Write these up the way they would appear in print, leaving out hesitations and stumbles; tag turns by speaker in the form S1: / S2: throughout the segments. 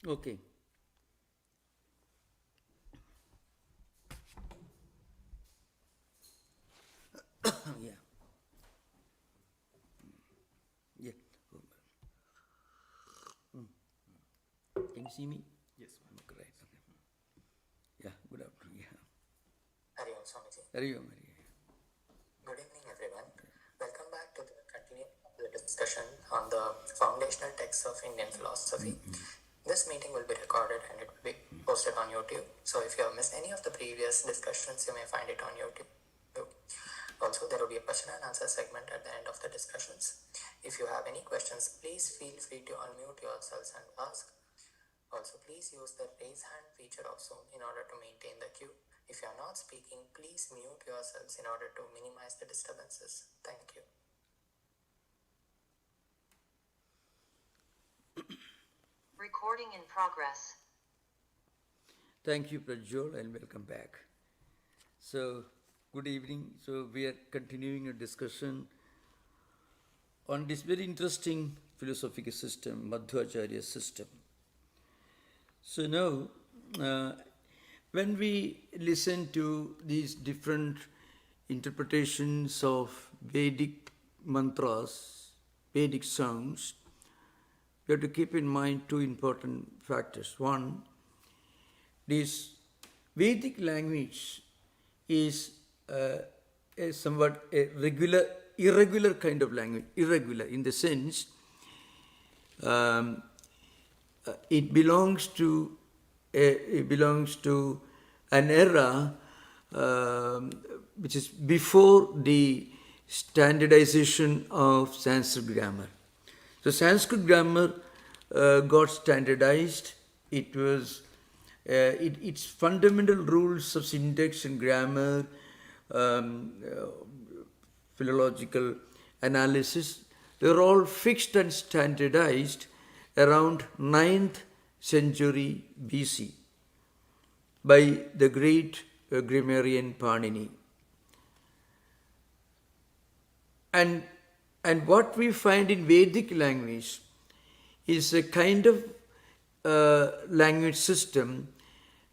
S1: Okay. Yeah. Yeah. Can you see me?
S2: Yes, ma'am.
S1: Great. Okay. Yeah. Good afternoon. Yeah.
S3: Hari Om Swamiji.
S1: Hari Om, Hari Om.
S3: Good evening, everyone. Welcome back to the continuation of the discussion on the foundational texts of Indian philosophy. This meeting will be recorded and it will be posted on YouTube. So if you have missed any of the previous discussions, you may find it on YouTube. Also, there will be a question and answer segment at the end of the discussions. If you have any questions, please feel free to unmute yourselves and ask. Also, please use the raise hand feature of Zoom in order to maintain the queue. If you are not speaking, please mute yourselves in order to minimize the disturbances. Thank you.
S4: Recording in progress.
S1: Thank you, Prajwal, and welcome back. So, good evening. So, we are continuing a discussion on this very interesting philosophical system, Madhvacharya system. So now, when we listen to these different interpretations of Vedic mantras, Vedic sounds, we have to keep in mind two important factors. One, this Vedic language is a somewhat a irregular kind of language. Irregular in the sense it belongs to an era which is before the standardization of Sanskrit grammar. So Sanskrit grammar got standardized. It was its fundamental rules of syntax and grammar, philological analysis, they were all fixed and standardized around 9th century BC by the great grammarian Panini. And what we find in Vedic language is a kind of language system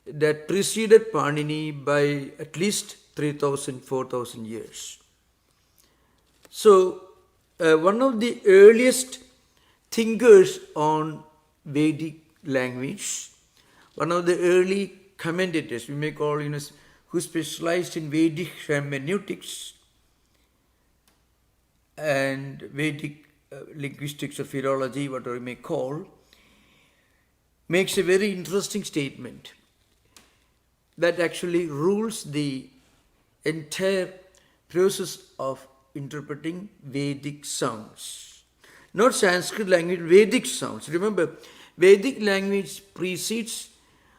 S1: that preceded Panini by at least 3,000, 4,000 years. So, one of the earliest thinkers on Vedic language, one of the early commentators, we may call, who specialized in Vedic hermeneutics and Vedic linguistics or philology, whatever we may call, makes a very interesting statement that actually rules the entire process of interpreting Vedic sounds. Not Sanskrit language, Vedic sounds. Remember, Vedic language precedes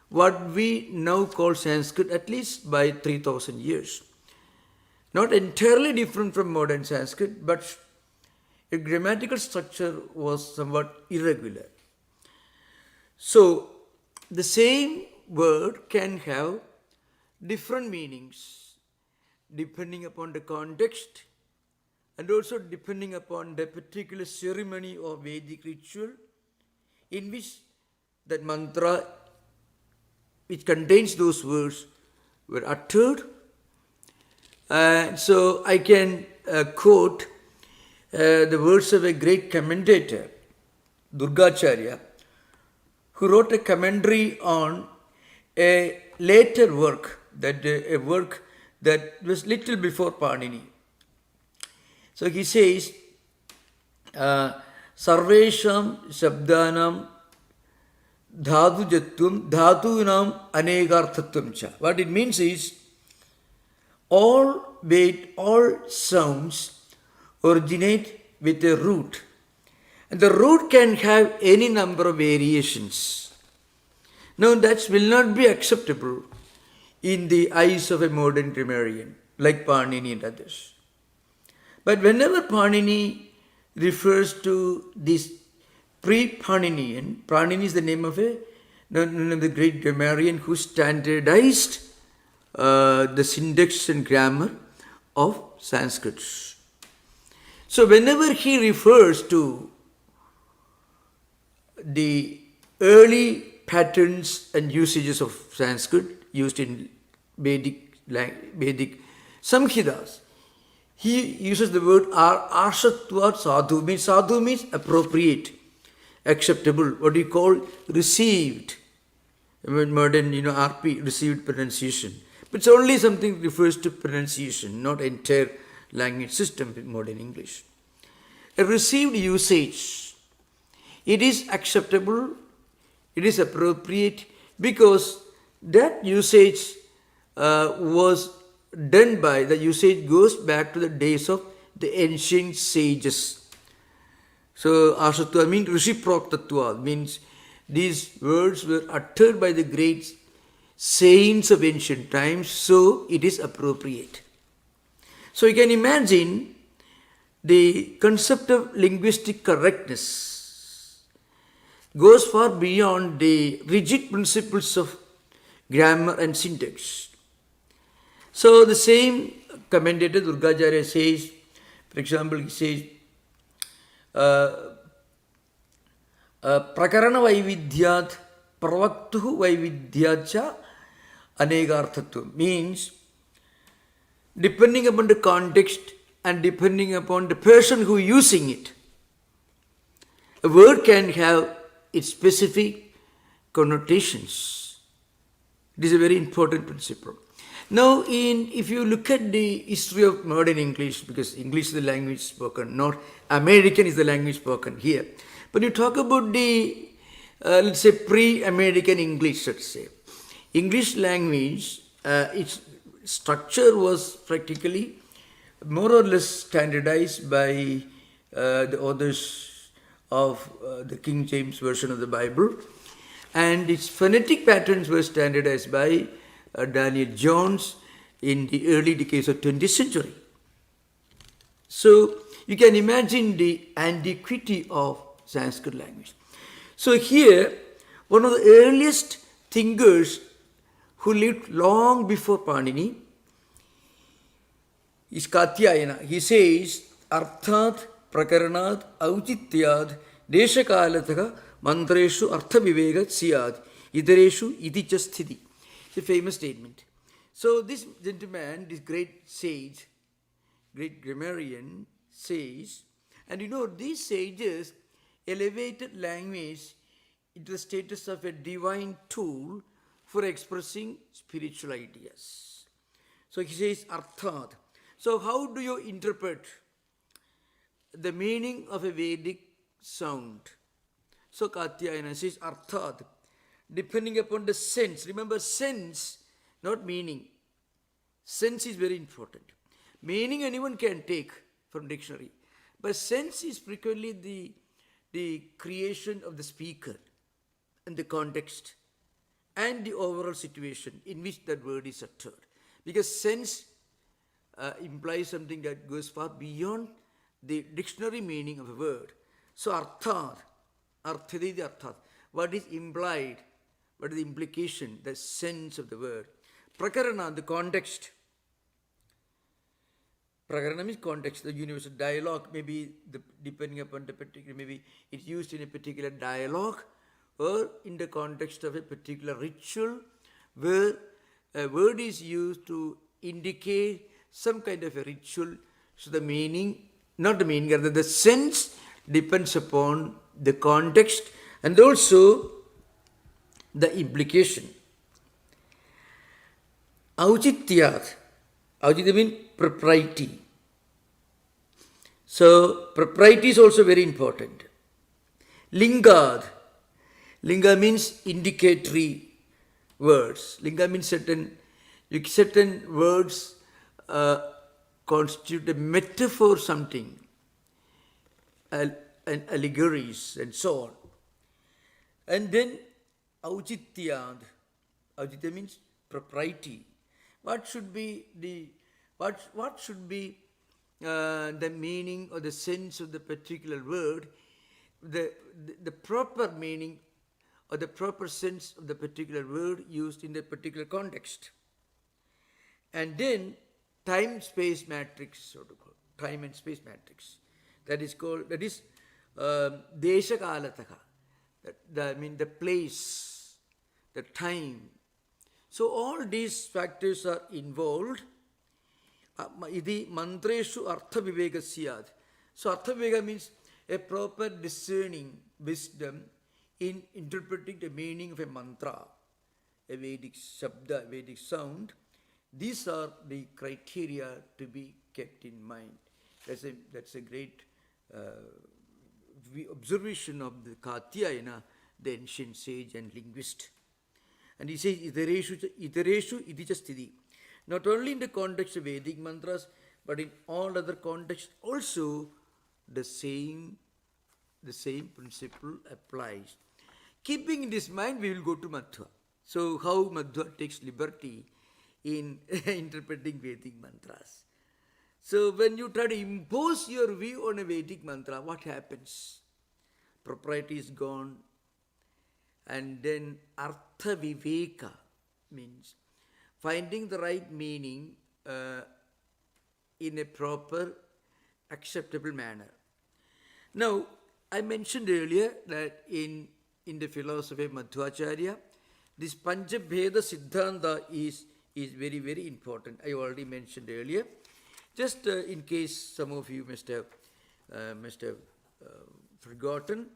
S1: what we now call Sanskrit at least by 3,000 years. Not entirely different from modern Sanskrit, but its grammatical structure was somewhat irregular. So, the same word can have different meanings depending upon the context and also depending upon the particular ceremony or Vedic ritual in which that mantra which contains those words were uttered. So I can quote the words of a great commentator, Madhvacharya, who wrote a commentary on a later work, a work that was little before Panini. So he says, Sarvesham Shabdanam Dhatu Dhatunam Anegarthatvam cha. What it means is, all sounds originate with a root. And the root can have any number of variations. Now that will not be acceptable in the eyes of a modern grammarian like Panini and others. But whenever Panini refers to this pre-Paninian, Panini is the name of the great grammarian who standardized the syntax and grammar of Sanskrit. So whenever he refers to the early patterns and usages of Sanskrit used in Vedic Samhitas. He uses the word arshatvat sadhu. Sadhu means appropriate, acceptable, what do you call received. Modern, RP, received pronunciation. But it's only something that refers to pronunciation, not entire language system in modern English. A received usage, it is acceptable, it is appropriate, because that usage was done by, the usage goes back to the days of the ancient sages. So, Ashatva means reciproc tattva, means these words were uttered by the great saints of ancient times, so it is appropriate. So you can imagine the concept of linguistic correctness goes far beyond the rigid principles of grammar and syntax. So the same commentator Dvaita says, for example, he says, Prakarana Vaividyat Pravaktuhu Vaividyacha Anegarthatvam, means depending upon the context and depending upon the person who is using it, a word can have its specific connotations. It is a very important principle. Now, if you look at the history of modern English, because English is the language spoken, not American is the language spoken here. When you talk about the, let's say, pre-American English, let's say, English language, its structure was practically more or less standardized by the authors of the King James Version of the Bible, and its phonetic patterns were standardized by Daniel Jones in the early decades of 20th century. So you can imagine the antiquity of Sanskrit language. So here, one of the earliest thinkers who lived long before Panini is Katyayana. He says, Arthat Prakaranat Auchityad Deshakalataka Mantreshu Artha Vivegat Siyad Idareshu Iticha Sthiti. It's a famous statement. So this gentleman, this great sage, great grammarian, says, and these sages elevated language into the status of a divine tool for expressing spiritual ideas. So he says Arthat. So how do you interpret the meaning of a Vedic sound? So Katyayana says Arthat, depending upon the sense. Remember, sense, not meaning. Sense is very important. Meaning anyone can take from dictionary. But sense is frequently the creation of the speaker and the context and the overall situation in which that word is uttered. Because sense implies something that goes far beyond the dictionary meaning of a word. So arthat, arthaditi arthat, what is implied, what is the implication, the sense of the word. Prakarana, the context. Prakarana means context, the universal dialogue, maybe depending upon the particular, maybe it's used in a particular dialogue or in the context of a particular ritual where a word is used to indicate some kind of a ritual. So the meaning, not the meaning, rather the sense depends upon the context and also the implication. Auchityat. Auchitya means propriety. So propriety is also very important. Lingad. Linga means indicatory words. Linga means certain words constitute a metaphor something, and allegories and so on. And then auchityad. Auchitya means propriety. What should be the meaning or the sense of the particular word, the proper meaning or the proper sense of the particular word used in the particular context. And then time-space matrix, so to call, time and space matrix. That is Deshakalataka. The place, the time. So all these factors are involved. Idi mantreshu artha viveka syad. So artha viveka means a proper discerning wisdom in interpreting the meaning of a mantra, a Vedic shabda, a Vedic sound. These are the criteria to be kept in mind. That's a great observation of the Katyayana, the ancient sage and linguist. And he says, itereshu idija sthiti. Not only in the context of Vedic mantras, but in all other contexts also the same principle applies. Keeping in this mind, we will go to Madhva. So how Madhva takes liberty in interpreting Vedic mantras. So when you try to impose your view on a Vedic mantra, what happens? Propriety is gone. And then artha viveka means finding the right meaning in a proper, acceptable manner. Now, I mentioned earlier that in the philosophy of Madhvacharya, this Panchabheda Siddhanta is very, very important. I already mentioned earlier. Just in case some of you must have forgotten,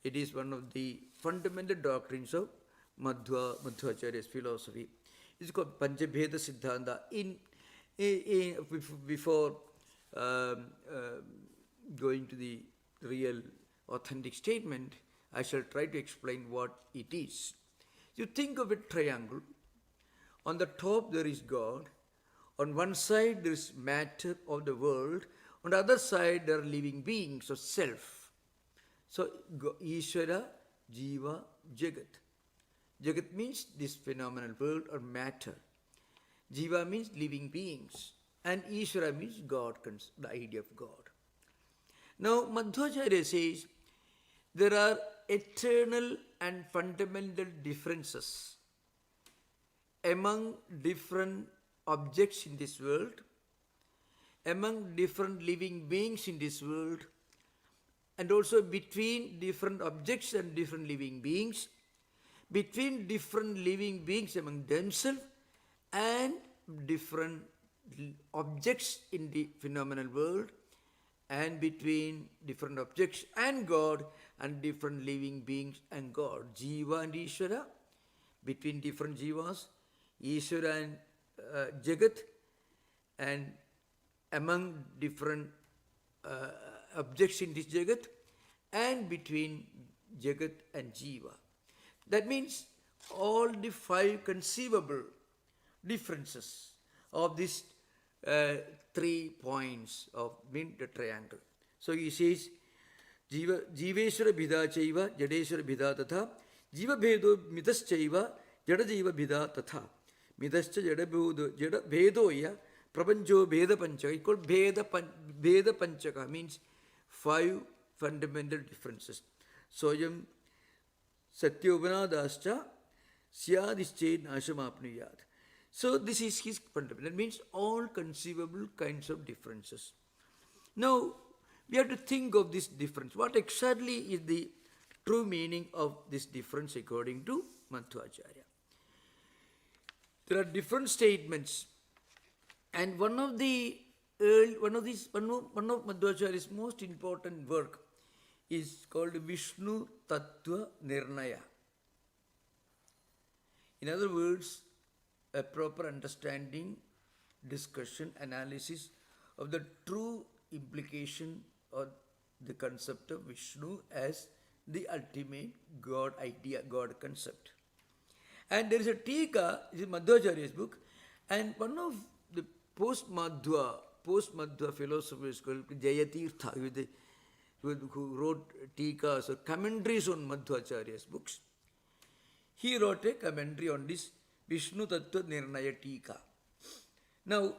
S1: it is one of the fundamental doctrines of Madhvacharya's philosophy. It's called Panchabheda Siddhanta. Before going to the real authentic statement, I shall try to explain what it is. You think of a triangle. On the top there is God. On one side there is matter of the world. On the other side there are living beings or self. So Ishvara, Jiva, Jagat. Jagat means this phenomenal world or matter. Jiva means living beings. And Ishvara means God, the idea of God. Now Madhvacharya says there are eternal and fundamental differences among different objects in this world, among different living beings in this world, and also between different objects and different living beings, between different living beings among themselves, and different objects in the phenomenal world, and between different objects and God, and different living beings and God. Jiva and Ishvara, between different Jivas, Ishvara and Jagat, and among different objects in this Jagat, and between Jagat and Jiva. That means all the 5 conceivable differences of these 3 points of the triangle. So he says, Jiveshwara bhida chaiva, Jadeshwara bhida tatha, Jiva bhedo mitaschaiva, Jadajiva bhida tatha. Midascha jada bhedoya, prapancho bheda panchaka. It's called bheda panchaka, means 5 fundamental differences. Soyam satyovanadascha syadische nashamapnuyat. So this is his fundamental. That means all conceivable kinds of differences. Now, we have to think of this difference. What exactly is the true meaning of this difference according to Madhvacharya? There are different statements, and one of Madhvacharya's most important work is called Vishnu Tattva Nirnaya. In other words, a proper understanding, discussion, analysis of the true implication of the concept of Vishnu as the ultimate God idea, God concept. And there is a Tika, this is Madhvacharya's book, and one of the post-Madhva philosophers called Jayatirtha, who wrote Tikas or commentaries on Madhvacharya's books. He wrote a commentary on this Vishnu Tattva Nirnaya Tika. Now,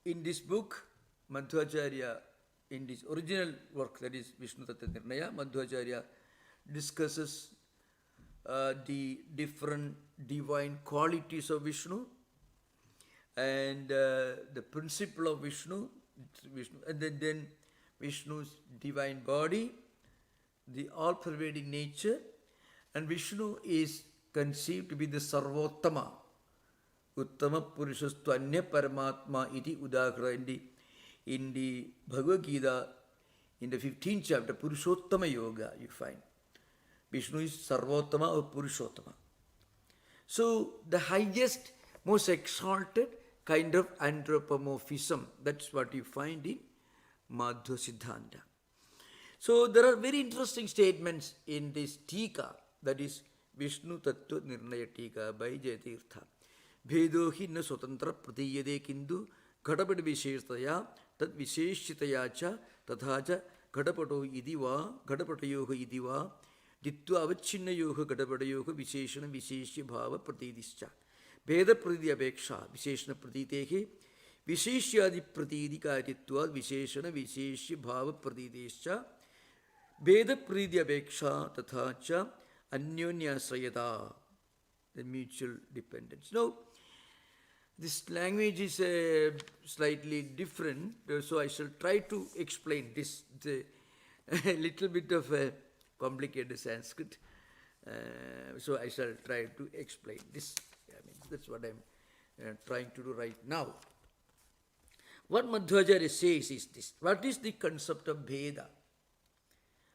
S1: in this book, Madhvacharya, in this original work, that is Vishnu Tattva Nirnaya, Madhvacharya discusses the different divine qualities of Vishnu and the principle of Vishnu, and then Vishnu's divine body, the all-pervading nature, and Vishnu is conceived to be the Sarvottama, Uttama Purushastvanya Paramatma iti Udakara in the Bhagavad Gita, in the 15th chapter, Purushottama Yoga, you find. Vishnu is Sarvottama or Purushottama. So, the highest, most exalted kind of anthropomorphism, that's what you find in Madhva Siddhanta. So, there are very interesting statements in this Tika, that is Vishnu Tattva Nirnaya Tika by Jayatirtha. Bhedo hi na swatantra pratiyade kindu ghatapada visheshtaya tad visheshitaya cha tatha cha ghatapato idiva ghatapato idiva ditva avachinna yoga ghatapato visheshana visheshya bhava pratidischa Veda pratidi apeksha visheshana pratitehe visheshyadi pratidi karitva visheshana visheshya bhava pratidischa Veda pratidi apeksha tatha cha anyonyasrayata, the mutual dependence. Now, this language is slightly different, so I shall try to explain this. A little bit of a complicated Sanskrit, so I shall try to explain this. I mean, that's what I'm trying to do right now. What Madhvacharya says is this. What is the concept of Veda?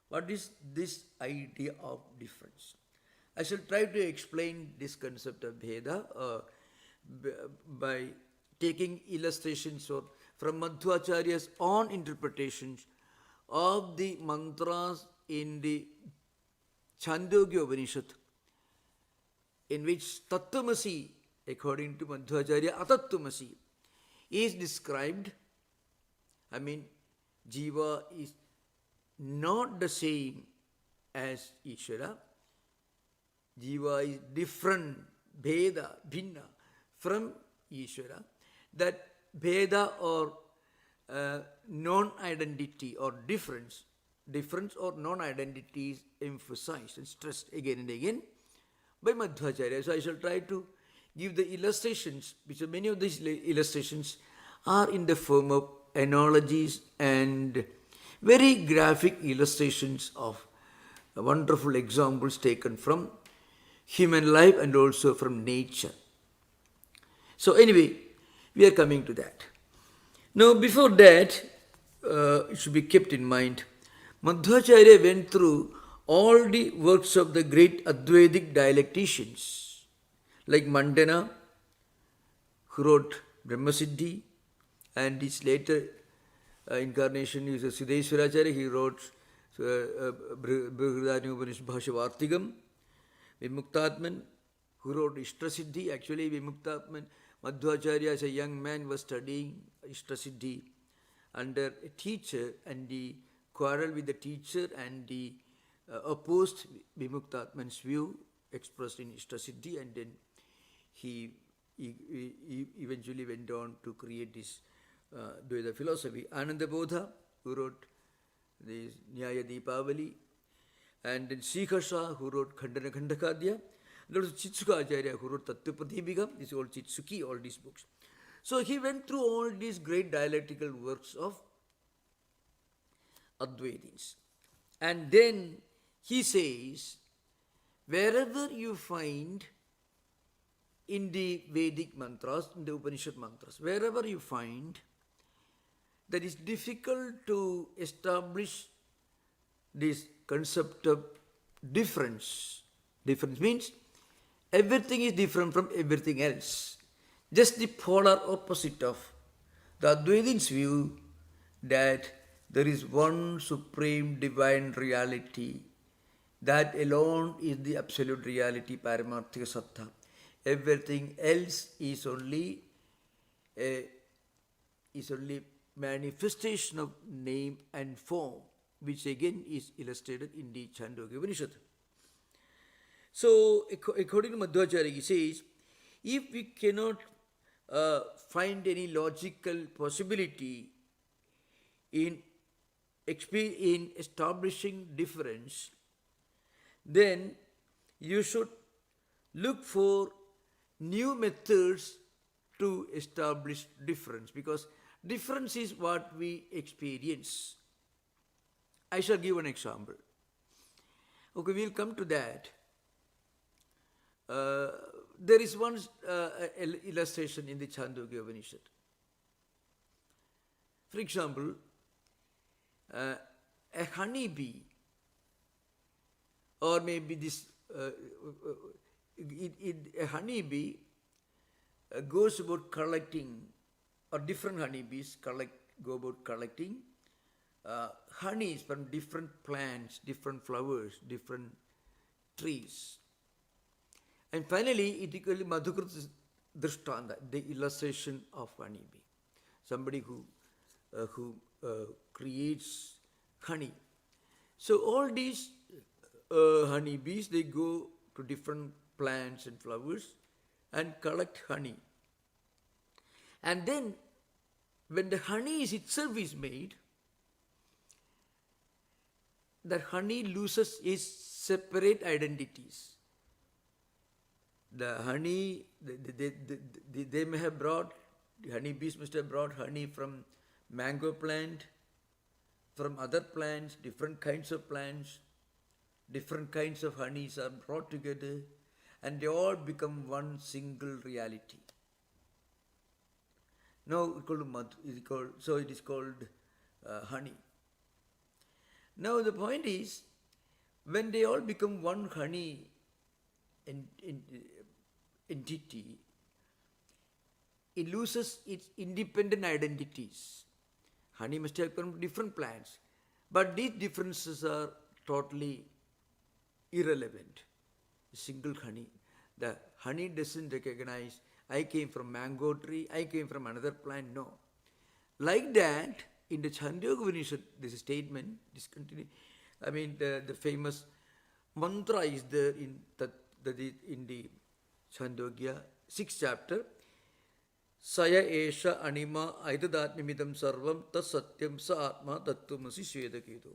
S1: What is this idea of difference? I shall try to explain this concept of Veda by taking illustrations from Madhvacharya's own interpretations of the mantras in the Chandogya Upanishad, in which Tattwamasi, according to Madhvacharya, Atattwamasi, is described. I mean, Jiva is not the same as Ishvara. Jiva is different, Bheda, Bhinna, from Ishvara. That Bheda or non-identity or difference or non-identity is emphasized and stressed again and again by Madhvacharya. So I shall try to give the illustrations, because many of these illustrations are in the form of analogies and very graphic illustrations of wonderful examples taken from human life and also from nature. So anyway, we are coming to that. Now before that, it should be kept in mind, Madhvacharya went through all the works of the great Advaitic dialecticians, like Mandana, who wrote Brahmasiddhi, and his later incarnation is Siddheswaracharya. He wrote Brihadaranyaka Upanishad Bhashyavartigam. Vimuktatman, who wrote Ishtasiddhi. Actually, Vimuktatman, Madhvacharya as a young man was studying Ishtasiddhi under a teacher, and he quarreled with the teacher and he opposed Vimuktatman's view expressed in Ishtasiddhi, and then he eventually went on to create this Dvaita philosophy. Anandabodha, who wrote the Nyaya Deepavali, and then Srikhasha, who wrote Khandana Khandakadya. There was Chitsuka Acharya, who wrote Tattva-pratibhika. This is called Chitsuki, all these books. So he went through all these great dialectical works of Advaitins. And then he says, wherever you find in the Vedic mantras, in the Upanishad mantras, wherever you find that it's difficult to establish this concept of difference. Difference means everything is different from everything else. Just the polar opposite of the Advaitins' view that there is one supreme divine reality. That alone is the absolute reality, Paramarthika Sattva. Everything else is only manifestation of name and form, which again is illustrated in the Chandogya Upanishad. So, according to Madhvacharya, he says, if we cannot find any logical possibility in establishing difference, then you should look for new methods to establish difference, because difference is what we experience. I shall give an example. Okay, we'll come to that. there is one illustration in the Chandogya Upanishad. For example, a honeybee, or maybe this, a honeybee goes about collecting, or different honeybees go about collecting honeys from different plants, different flowers, different trees. And finally, it is called Madhvacharya Drishtanta, the illustration of honeybee. Somebody who creates honey. So all these honeybees, they go to different plants and flowers and collect honey. And then, when the honey itself is made, the honey loses its separate identities. The honey, they may have brought, the honeybees must have brought honey from mango plant, from other plants, different kinds of plants, different kinds of honeys are brought together, and they all become one single reality. Now it is called honey. Now the point is, when they all become one honey entity, it loses its independent identities. Honey must have come from different plants, but these differences are totally irrelevant. Single honey. The honey doesn't recognize, I came from mango tree, I came from another plant. No. Like that, in the Chandogya Upanishad, this statement, the famous mantra is there in the Chandogya 6th chapter. Saya esha anima aidadatmimidam sarvam tas satyam sa atma tattvamasi Shvedaketu.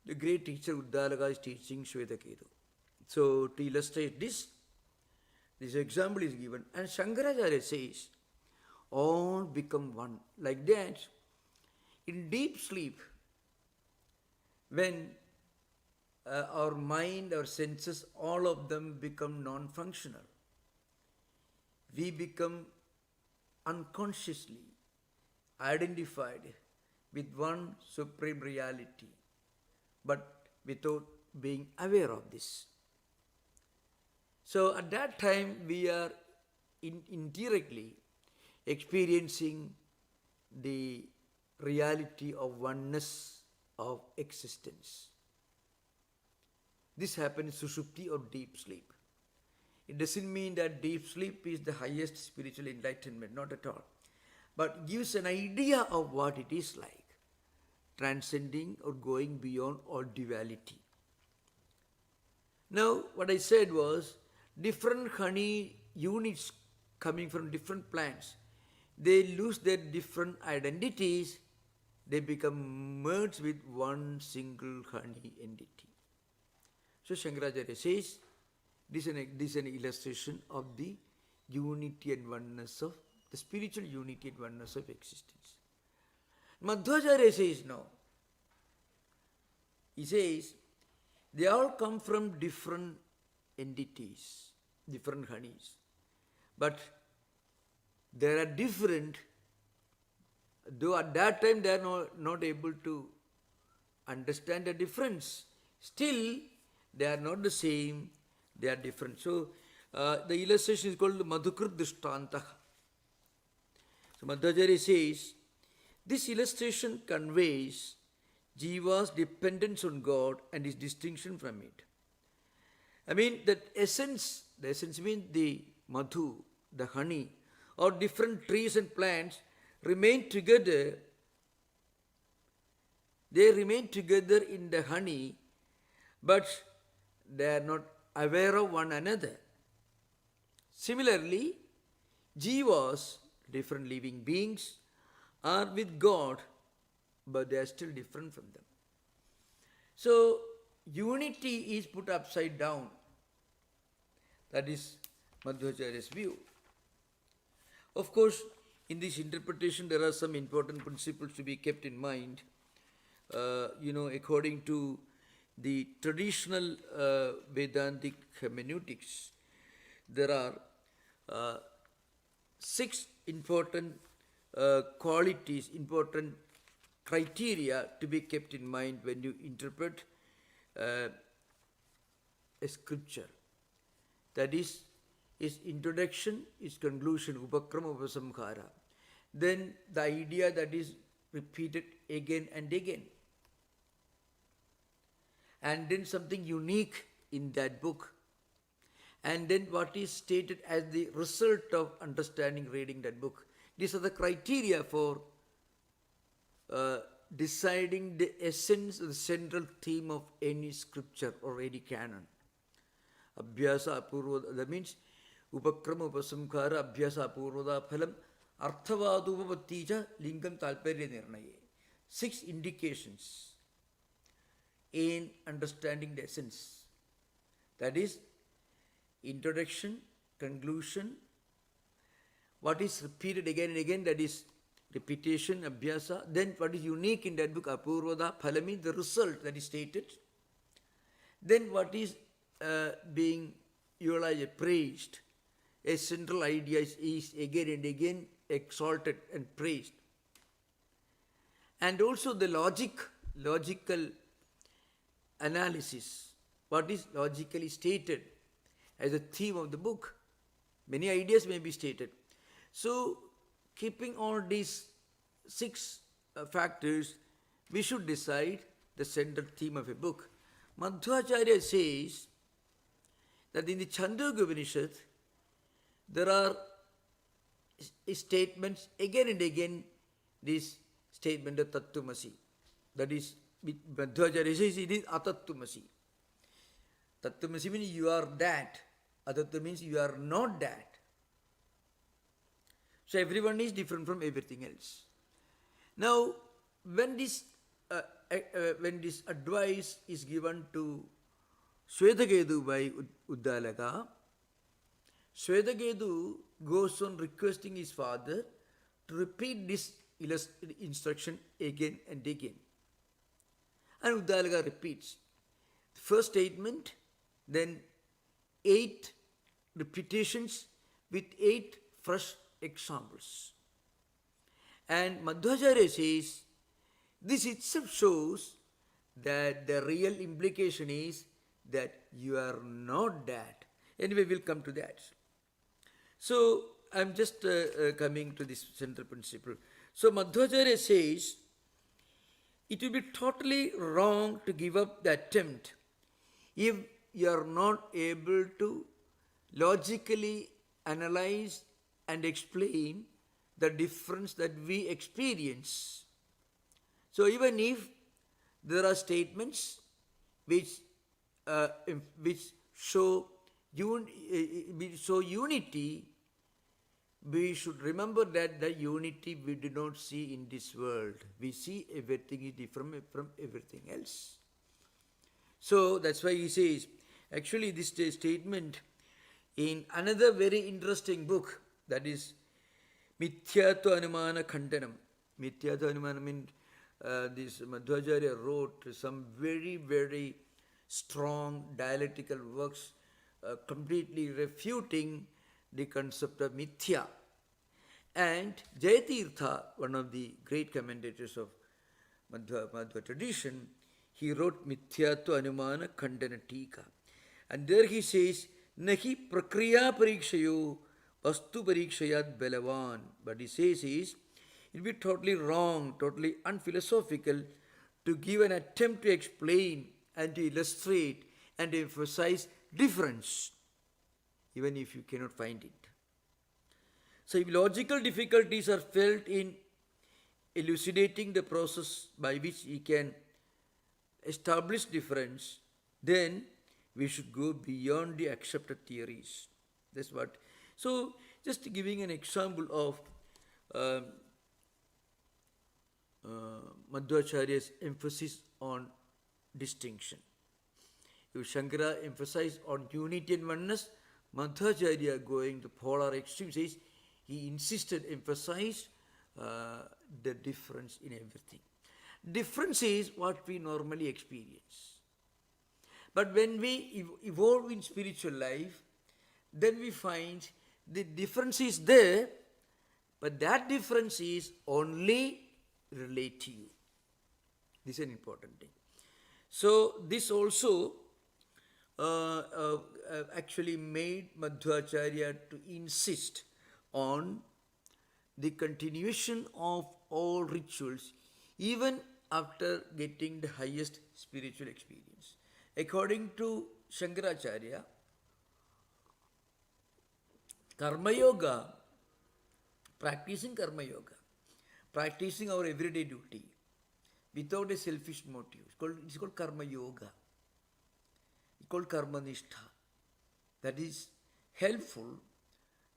S1: The great teacher Uddalaka is teaching Shvedaketu. So to illustrate this example is given, and Shankaracharya says, all become one. Like that, in deep sleep, when our mind, our senses, all of them become non-functional, we become unconsciously identified with one supreme reality, but without being aware of this. So at that time, we are indirectly experiencing the reality of oneness of existence. This happens in Sushupti or deep sleep. It doesn't mean that deep sleep is the highest spiritual enlightenment, not at all. But gives an idea of what it is like, transcending or going beyond all duality. Now, what I said was, different honey units coming from different plants, they lose their different identities, they become merged with one single honey entity. So Shankaracharya says, this is an illustration of the unity and oneness of, the spiritual unity and oneness of existence. Madhvacharya says no. He says, they all come from different entities, different honeys. But they are different, though at that time they are not able to understand the difference. Still, they are not the same, they are different. So, the illustration is called Madhvacharya Drishtanta. So, Madhvacharya says, this illustration conveys Jiva's dependence on God and his distinction from it. The essence means the madhu, the honey, or different trees and plants remain together. They remain together in the honey, but they are not aware of one another. Similarly, jivas, different living beings, are with God, but they are still different from them. So, unity is put upside down. That is Madhvacharya's view. Of course, in this interpretation, there are some important principles to be kept in mind. According to the traditional Vedantic hermeneutics, there are six important qualities, important criteria to be kept in mind when you interpret a scripture. That is its introduction, its conclusion, upakrama upasamhara. Then the idea that is repeated again and again. And then something unique in that book. And then what is stated as the result of understanding, reading that book. These are the criteria for deciding the essence, the central theme of any scripture or any canon. Abhyasa apurvada, that means upakrama upasamkara abhyasa apurvada phalam arthavadupapatija lingam talparya nirnaye. 6 indications in understanding the essence. That is introduction, conclusion, what is repeated again and again, that is repetition, abhyasa. Then what is unique in that book, apurvada, phala means the result that is stated. Then what is being utilized, praised. A central idea is again and again exalted and praised. And also the logical analysis, what is logically stated as a theme of the book. Many ideas may be stated. So, keeping all these 6 factors, we should decide the central theme of a book. Madhvacharya says that in the Chandogya Upanishad, there are statements again and again, this statement of Tattwamasi. That is, Madhvacharya says it is Atattwamasi. Tattwamasi means you are that. Atattva means you are not that. So everyone is different from everything else. Now, when this advice is given to Swetaketu by Uddalaka, Swetaketu goes on requesting his father to repeat this instruction again and again. And Uddalaka repeats the first statement, then 8 repetitions with 8 fresh examples. And Madhvacharya says, this itself shows that the real implication is that you are not that. Anyway, we'll come to that. So, I'm just coming to this central principle. So, Madhvacharya says, it will be totally wrong to give up the attempt if you are not able to logically analyze and explain the difference that we experience. So even if there are statements which show unity, we should remember that the unity we do not see in this world. We see everything is different from everything else. So that's why he says, actually this statement in another very interesting book, that is Mithyatva Anumana Khandanam. Mithyatva Anumana means this Madhvacharya wrote some very, very strong dialectical works completely refuting the concept of mithya. And Jayatirtha, one of the great commentators of Madhva tradition, he wrote Mithyatva Anumana Khandana Tika. And there he says, Nahi prakriya parikshayo vastu parikshayat balavan. But he says is, it will be totally wrong, totally unphilosophical to give an attempt to explain and to illustrate and to emphasize difference, even if you cannot find it. So if logical difficulties are felt in elucidating the process by which we can establish difference, then we should go beyond the accepted theories. That's what. So, just giving an example of Madhvacharya's emphasis on distinction. If Shankara emphasized on unity and oneness, Madhvacharya, going to polar extreme, says he insisted, emphasized the difference in everything. Difference is what we normally experience. But when we evolve in spiritual life, then we find the difference is there, but that difference is only relative. This is an important thing. So this also actually made Madhvacharya to insist on the continuation of all rituals even after getting the highest spiritual experience. According to Shankaracharya, Karma Yoga, practicing Karma Yoga, practicing our everyday duty without a selfish motive, it's called Karma Yoga. It's called Karma Nishtha. That is helpful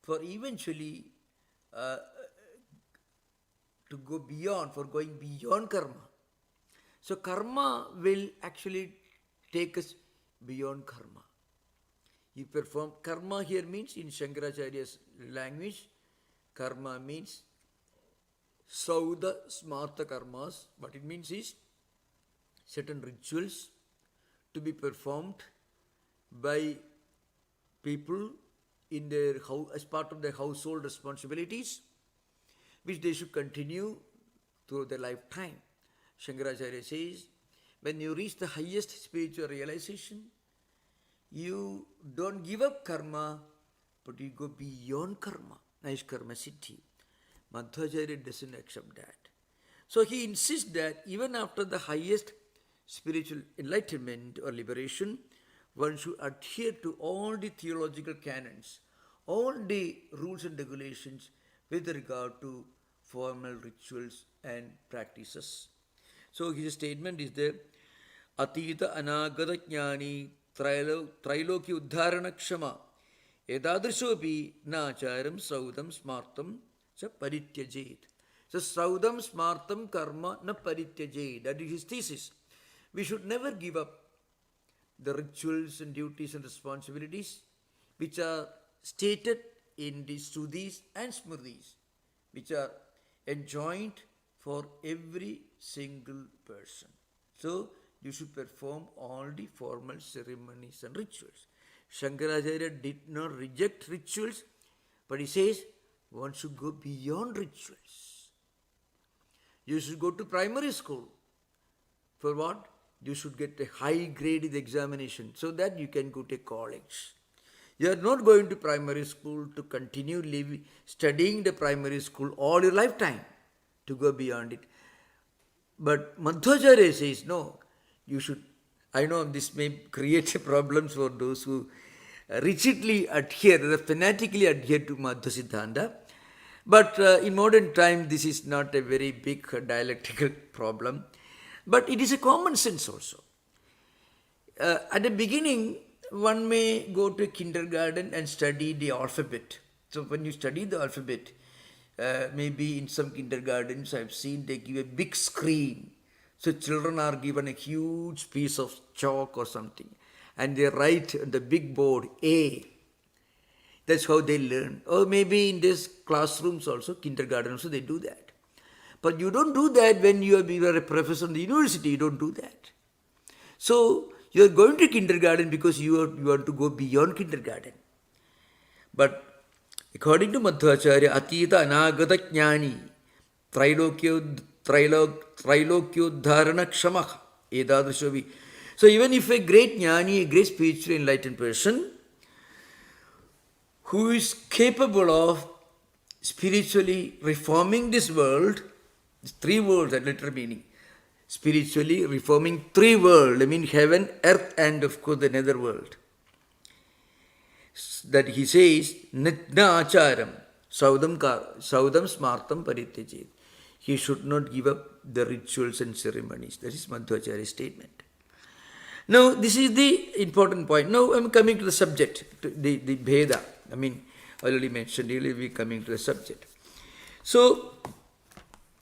S1: for eventually to go beyond, for going beyond karma. So karma will actually take us beyond karma. You perform, karma here means, in Shankaracharya's language, karma means Sauda Smarta karmas. What it means is certain rituals to be performed by people in their house, as part of their household responsibilities, which they should continue through their lifetime. Shankaracharya says, when you reach the highest spiritual realization, you don't give up karma, but you go beyond karma. Nice karma siddhi. Madhvacharya doesn't accept that. So he insists that even after the highest spiritual enlightenment or liberation, one should adhere to all the theological canons, all the rules and regulations with regard to formal rituals and practices. So his statement is there, Atita Anagata Jnani Trailoki Uddharana Kshama Edadrishopi Nacharam Saudam Smartam Cha Parityajet. So Saudam Smartam Karma Na Parityajet. That is his thesis. We should never give up the rituals and duties and responsibilities which are stated in the Srutis and Smritis, which are enjoined for every single person. So you should perform all the formal ceremonies and rituals. Shankaracharya did not reject rituals, but he says one should go beyond rituals. You should go to primary school. For what? You should get a high grade in the examination so that you can go to college. You are not going to primary school to continue studying the primary school all your lifetime, to go beyond it. But Madhvacharya says, no, you should. I know this may create problems for those who rigidly adhere, fanatically adhere to Madhva Siddhanta. But in modern time, this is not a very big dialectical problem. But it is a common sense also. At the beginning, one may go to kindergarten and study the alphabet. So when you study the alphabet, maybe in some kindergartens I've seen they give a big screen. So children are given a huge piece of chalk or something, and they write on the big board A. That's how they learn. Or maybe in these classrooms also, kindergarten also, they do that. But you don't do that when you are a professor in the university. You don't do that. So you are going to kindergarten because you want to go beyond kindergarten. But according to Madhvacharya, Atita Anagata Jnani Trailokyodharana Kshamah Edadrishovi. So even if a great jnani, a great spiritually enlightened person, who is capable of spiritually reforming this world, three worlds, that literal meaning, spiritually reforming three worlds, I mean heaven, earth, and of course the nether world. That he says, Nitna Acharam, Saudam Smartam Parityajet. He should not give up the rituals and ceremonies. That is Madhvacharya's statement. Now, this is the important point. Now, I am coming to the subject, to the Bheda. I mean, I already mentioned, we will be coming to the subject. So,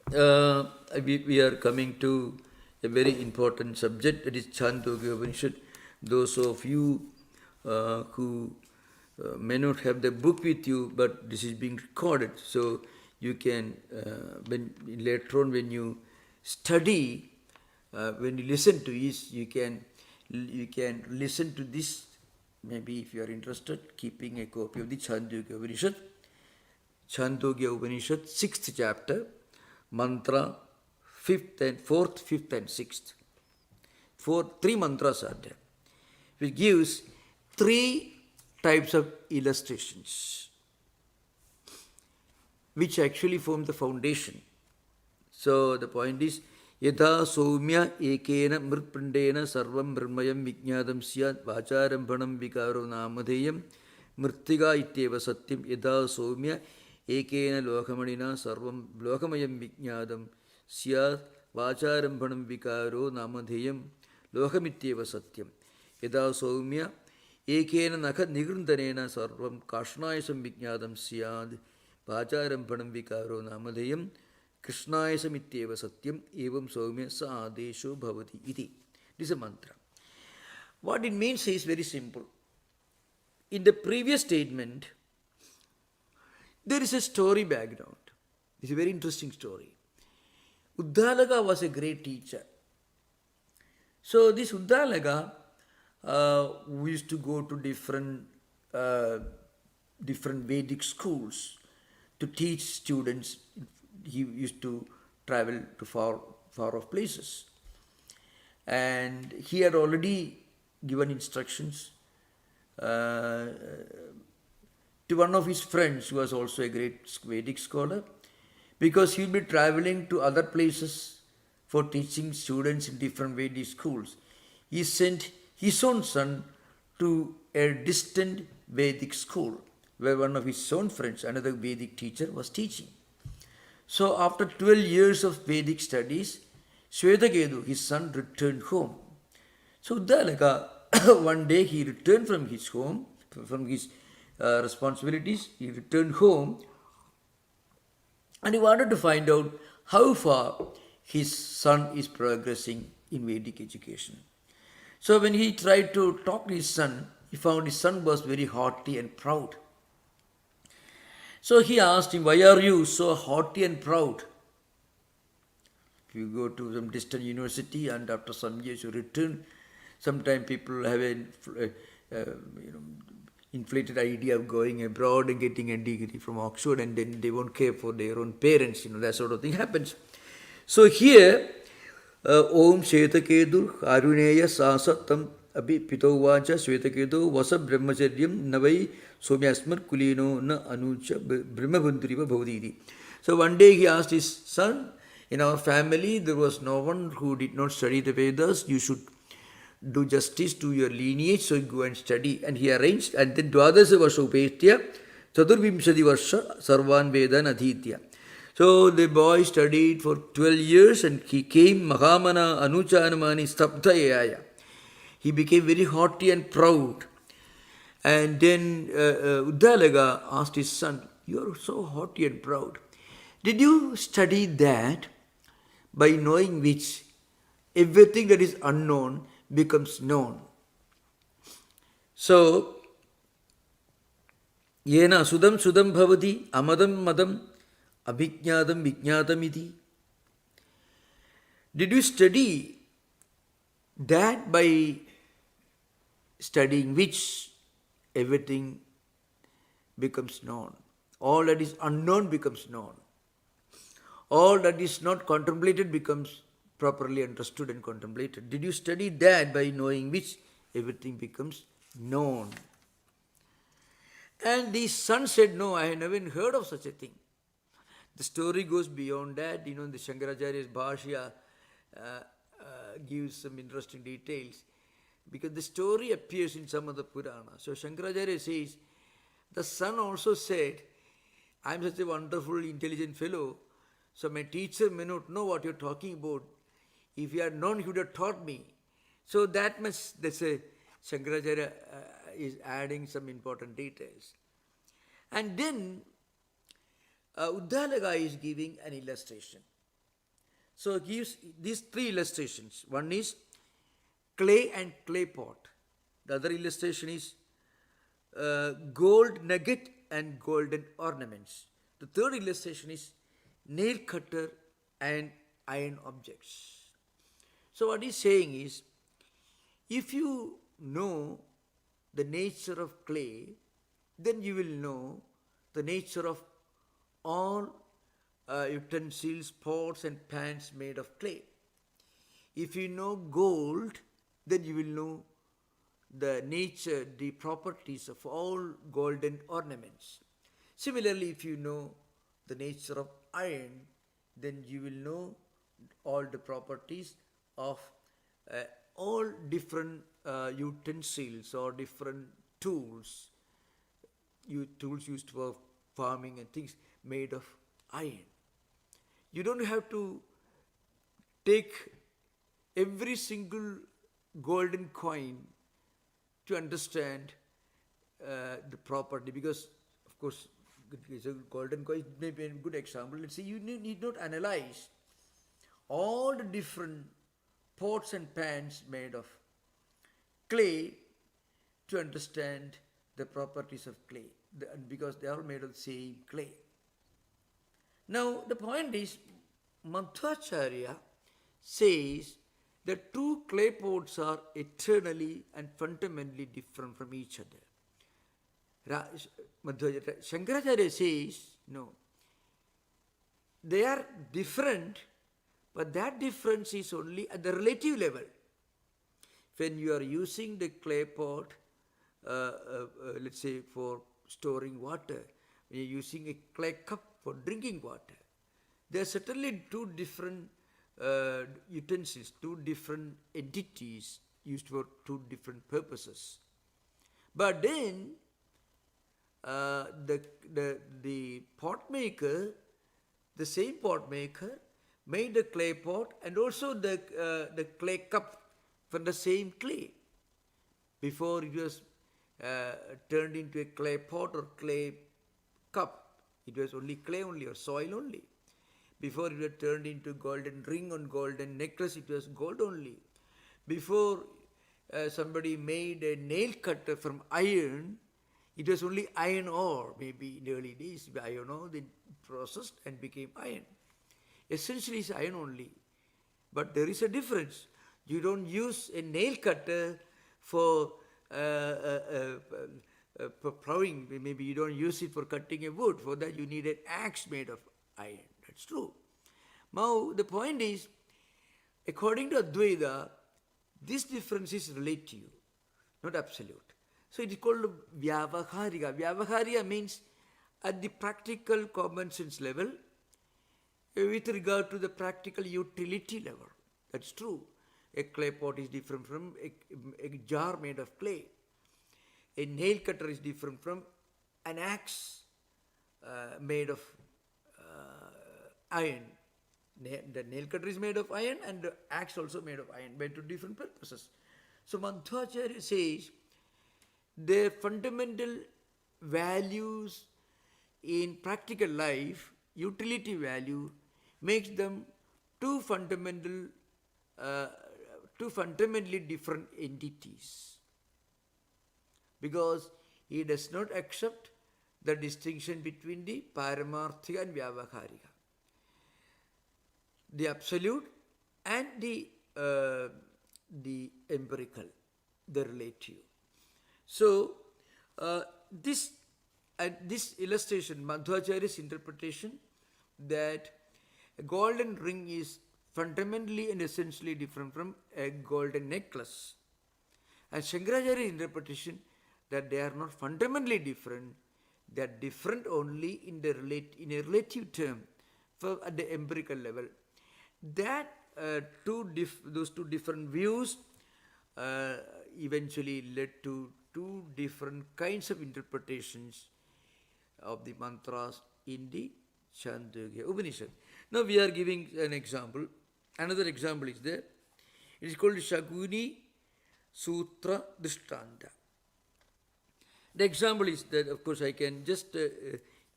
S1: we are coming to a very important subject, that is Chandogya Upanishad. Those of you who may not have the book with you, but this is being recorded, so you can, later on when you study, when you listen to it, you can You can listen to this, maybe if you are interested, keeping a copy of the Chandogya Upanishad. Chandogya Upanishad, 6th chapter, mantra 4th, 5th and 6th. Three mantras are there, which gives 3 types of illustrations, which actually form the foundation. So the point is, Yatha Soumya Ekena Mritpindena Sarvam Brahmayam Vijnadam Syat Vacharambhanam Vikaro Namadeyam Mrittiga Ityeva Satyam Yatha Soumya Ekena Lokamadina Sarvam Lokamayam Vijnadam Syat Vacharambhanam Vikaro Namadeyam Lokamityeva Satyam Yatha Soumya Ekena Nakha Nigrundanena Sarvam Kashnayasam Vijnadam Syat Vacharambhanam Vikaro Namadeyam Krishnaya Samityeva Satyam Evam Soumya Sa Adesho Bhavati Iti. This is a mantra. What it means is very simple. In the previous statement, there is a story background. It's a very interesting story. Uddalaka was a great teacher. So this Uddalaka used to go to different Vedic schools to teach students. He used to travel to far off places. And he had already given instructions to one of his friends who was also a great Vedic scholar, because he will be traveling to other places for teaching students in different Vedic schools. He sent his own son to a distant Vedic school where one of his own friends, another Vedic teacher, was teaching. So after 12 years of Vedic studies, Shvetaketu, his son, returned home. So Uddalaka, one day he returned from his home, from his responsibilities, he returned home and he wanted to find out how far his son is progressing in Vedic education. So when he tried to talk to his son, he found his son was very haughty and proud. So he asked him, why are you so haughty and proud? If you go to some distant university and after some years you return, sometimes people have an inflated idea of going abroad and getting a degree from Oxford, and then they won't care for their own parents, that sort of thing happens. So here, Om Shetakedu Karuneya Sasatam Abhi Pitovacha Shvetakedu Vasa Brahmacharyam Navai Somyasmar Kulino Na Anucha Brahmabundriva Bhavadidi. So one day he asked his son, in our family there was no one who did not study the Vedas. You should do justice to your lineage, so go and study. And he arranged, and then Dvadasa Varsha Upetya Chaturvimshati Varsha Sarvan Vedan Adhitya. So the boy studied for 12 years and he came Mahamana Anuchanamani Stabdhayaya. He became very haughty and proud. And then Uddalaka asked his son, you are so haughty and proud. Did you study that by knowing which everything that is unknown becomes known? So, Yena Sudam Sudam Bhavati Amadam Madam Abhijnadam Vijnadam Iti. Did you study that by studying which everything becomes known? All that is unknown becomes known. All that is not contemplated becomes properly understood and contemplated. Did you study that by knowing which everything becomes known? And the son said, no, I have never heard of such a thing. The story goes beyond that. The Shankaracharya's Bhashya gives some interesting details, because the story appears in some of the Purana. So Shankaracharya says, the son also said, I am such a wonderful, intelligent fellow, so my teacher may not know what you are talking about. If he had known, he would have taught me. So that much, Shankaracharya is adding some important details. And then Uddalaka is giving an illustration. So he gives these 3 illustrations. One is clay and clay pot. The other illustration is gold nugget and golden ornaments. The third illustration is nail cutter and iron objects. So what he's saying is, If you know the nature of clay, then you will know the nature of all utensils, pots, and pans made of clay. If you know gold, then you will know the nature, the properties of all golden ornaments. Similarly, if you know the nature of iron, then you will know all the properties of uh, all different utensils or different tools, tools used for farming and things made of iron. You don't have to take every single golden coin to understand the property, because of course it's a golden coin may be a good example. Let's say you need not analyze all the different pots and pans made of clay to understand the properties of clay, because they are all made of the same clay. Now the point is, Madhvacharya says that two clay pots are eternally and fundamentally different from each other. Shankaracharya says, no, they are different, but that difference is only at the relative level. When you are using the clay pot, let's say for storing water, when you are using a clay cup for drinking water, there are certainly two different utensils, two different entities used for two different purposes. But then the pot maker, the same pot maker, made the clay pot and also the clay cup from the same clay. Before it was turned into a clay pot or clay cup, it was only clay only or soil only. Before it was turned into golden ring or golden necklace, it was gold only. Before somebody made a nail cutter from iron, it was only iron ore. Maybe in the early days, iron ore they processed and became iron. Essentially it's iron only. But there is a difference. You don't use a nail cutter for plowing. Maybe you don't use it for cutting a wood. For that you need an axe made of iron. That's true. Now the point is, according to Dvaita, this difference is relative, not absolute. So it is called Vyavaharika. Vyavaharika means at the practical common sense level, with regard to the practical utility level. That's true. A clay pot is different from a jar made of clay. A nail cutter is different from an axe made of iron. The nail cutter is made of iron and the axe also made of iron, but to different purposes. So Madhvacharya says their fundamental values in practical life, utility value, makes them two fundamentally different entities. Because he does not accept the distinction between the Paramarthika and Vyavaharika, the absolute and the empirical, the relative. So this illustration, Madhvacharya's interpretation that a golden ring is fundamentally and essentially different from a golden necklace, and Shankaracharya's interpretation that they are not fundamentally different, they are different only in a relative term, at the empirical level. That those two different views eventually led to two different kinds of interpretations of the mantras in the Chandogya Upanishad. Now we are giving an example. Another example is there. It is called Shaguni Sutra Drishtanta. The example is that, of course, I can just,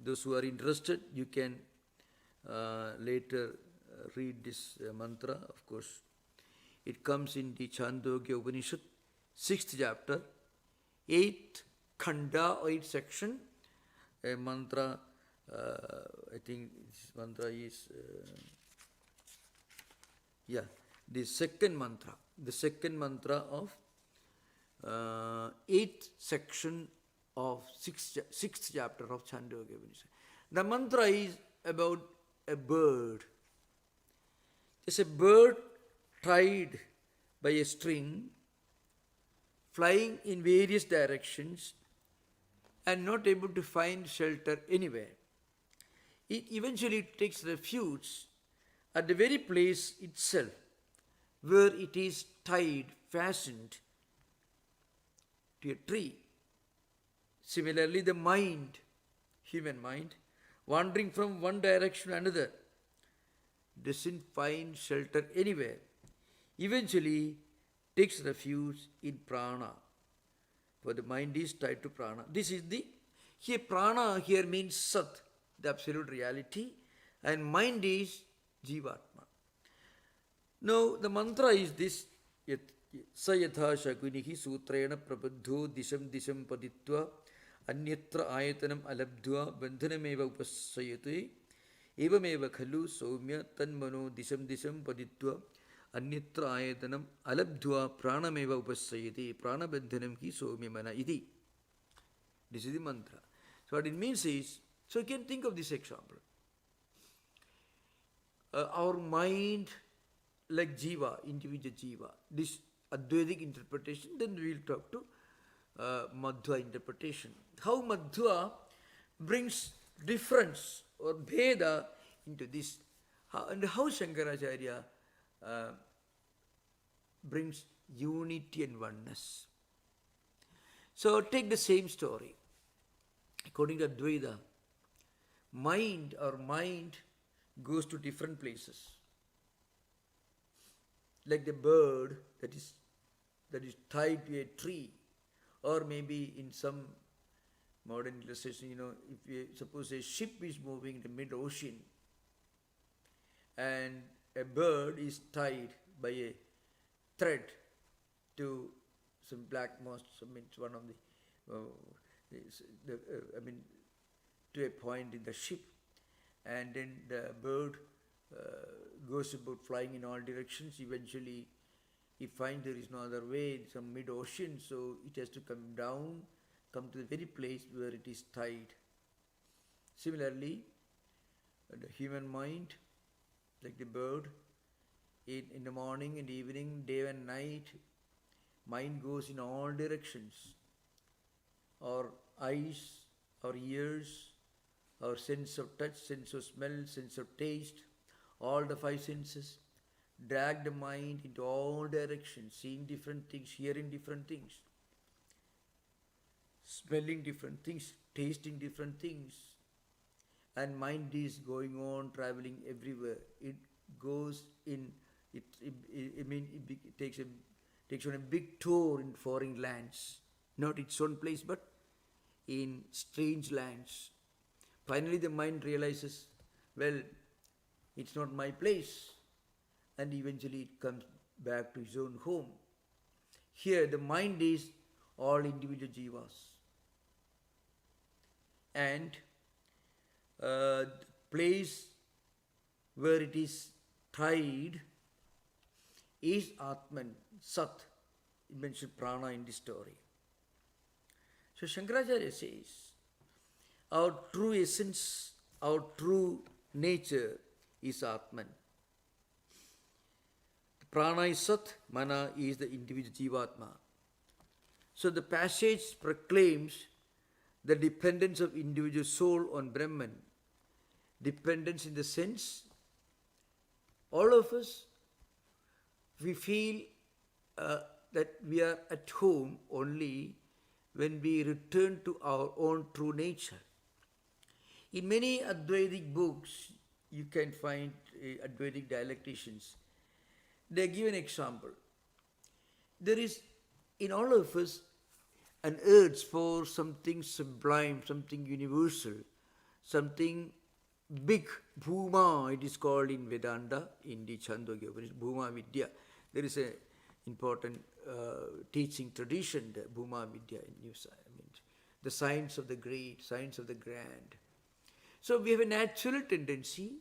S1: those who are interested, you can later read this mantra. Of course, it comes in the Chandogya Upanishad, 6th chapter, 8th khanda or 8th section. A mantra, I think this mantra is, the second mantra of eighth section of sixth chapter of Chandogya Upanishad. The mantra is about a bird. There's a bird tied by a string, flying in various directions and not able to find shelter anywhere. It eventually takes refuge at the very place itself where it is tied, fastened to a tree. Similarly, the mind, human mind, wandering from one direction to another, doesn't find shelter anywhere. Eventually takes refuge in prana. For the mind is tied to prana. This is here prana here means sat, the absolute reality, and mind is jivatma. Now the mantra is this: Sayatha Shakunihi Sutrena Prabuddho Disham Disham Paditva Anyatra Ayatanam Alabdhva Bandhanameva Upasayate Evameva Khalu Soumya Tanmano Disham Disham Paditva Anyatra Ayatanam Alabdhva Pranameva Upasayate Pranabandhanam Ki Soumya Mana Iti. This is the mantra. So what it means is, so you can think of this example. Our mind like jiva, individual jiva. This Advaitic interpretation, then we will talk to Madhva interpretation. How Madhva brings difference or Bheda into this, and how Shankaracharya brings unity and oneness. So take the same story. According to Dvaita, mind goes to different places. Like the bird that is tied to a tree, or maybe in some modern illustration, if you suppose a ship is moving in the mid-ocean and a bird is tied by a thread to some black moss, one of to a point in the ship, and then the bird goes about flying in all directions. Eventually, it finds there is no other way, some mid-ocean, so it has to come down, come to the very place where it is tied. Similarly, the human mind, like the bird, in the morning and evening, day and night, mind goes in all directions. Our eyes, our ears, our sense of touch, sense of smell, sense of taste, all the five senses, drag the mind into all directions, seeing different things, hearing different things, smelling different things, tasting different things, and mind is going on traveling everywhere. It goes in. It takes on a big tour in foreign lands, not its own place, but in strange lands. Finally, the mind realizes, well, it's not my place, and eventually it comes back to its own home. Here, the mind is all individual jivas, and the place where it is tied is Atman, Sat. He mentioned prana in this story. So Shankaracharya says, our true essence, our true nature is Atman. Prana is Sat, Mana is the individual Jivatma. So the passage proclaims the dependence of individual soul on Brahman. Dependence in the sense, all of us, we feel that we are at home only when we return to our own true nature. In many Advaitic books, you can find Advaitic dialecticians. They give an example. There is in all of us an urge for something sublime, something universal, something big. Bhuma, it is called in Vedanta, in the Chandogya Upanishad, Bhuma Vidya. There is an important teaching tradition, the Bhuma Vidya, the science of the great, science of the grand. So we have a natural tendency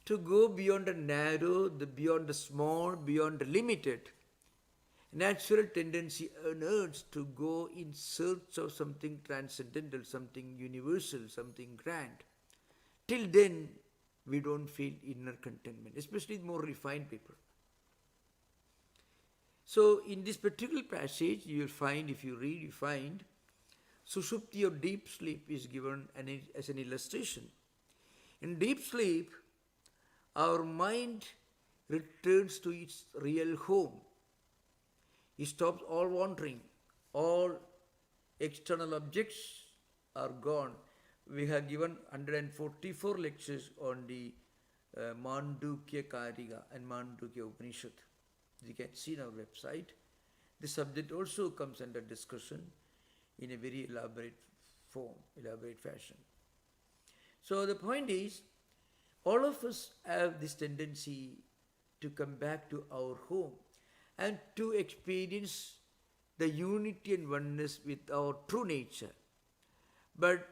S1: to go beyond the narrow, beyond the small, beyond the limited, natural tendency on earth to go in search of something transcendental, something universal, something grand. Till then, we don't feel inner contentment, especially more refined people. So, in this particular passage, you will find, if you read, you find Sushupti or deep sleep is given as an illustration. In deep sleep, our mind returns to its real home. It stops all wandering. All external objects are gone. We have given 144 lectures on the Mandukya Karika and Mandukya Upanishad. You can see in our website. The subject also comes under discussion in a very elaborate form, elaborate fashion. So the point is, all of us have this tendency to come back to our home and to experience the unity and oneness with our true nature. But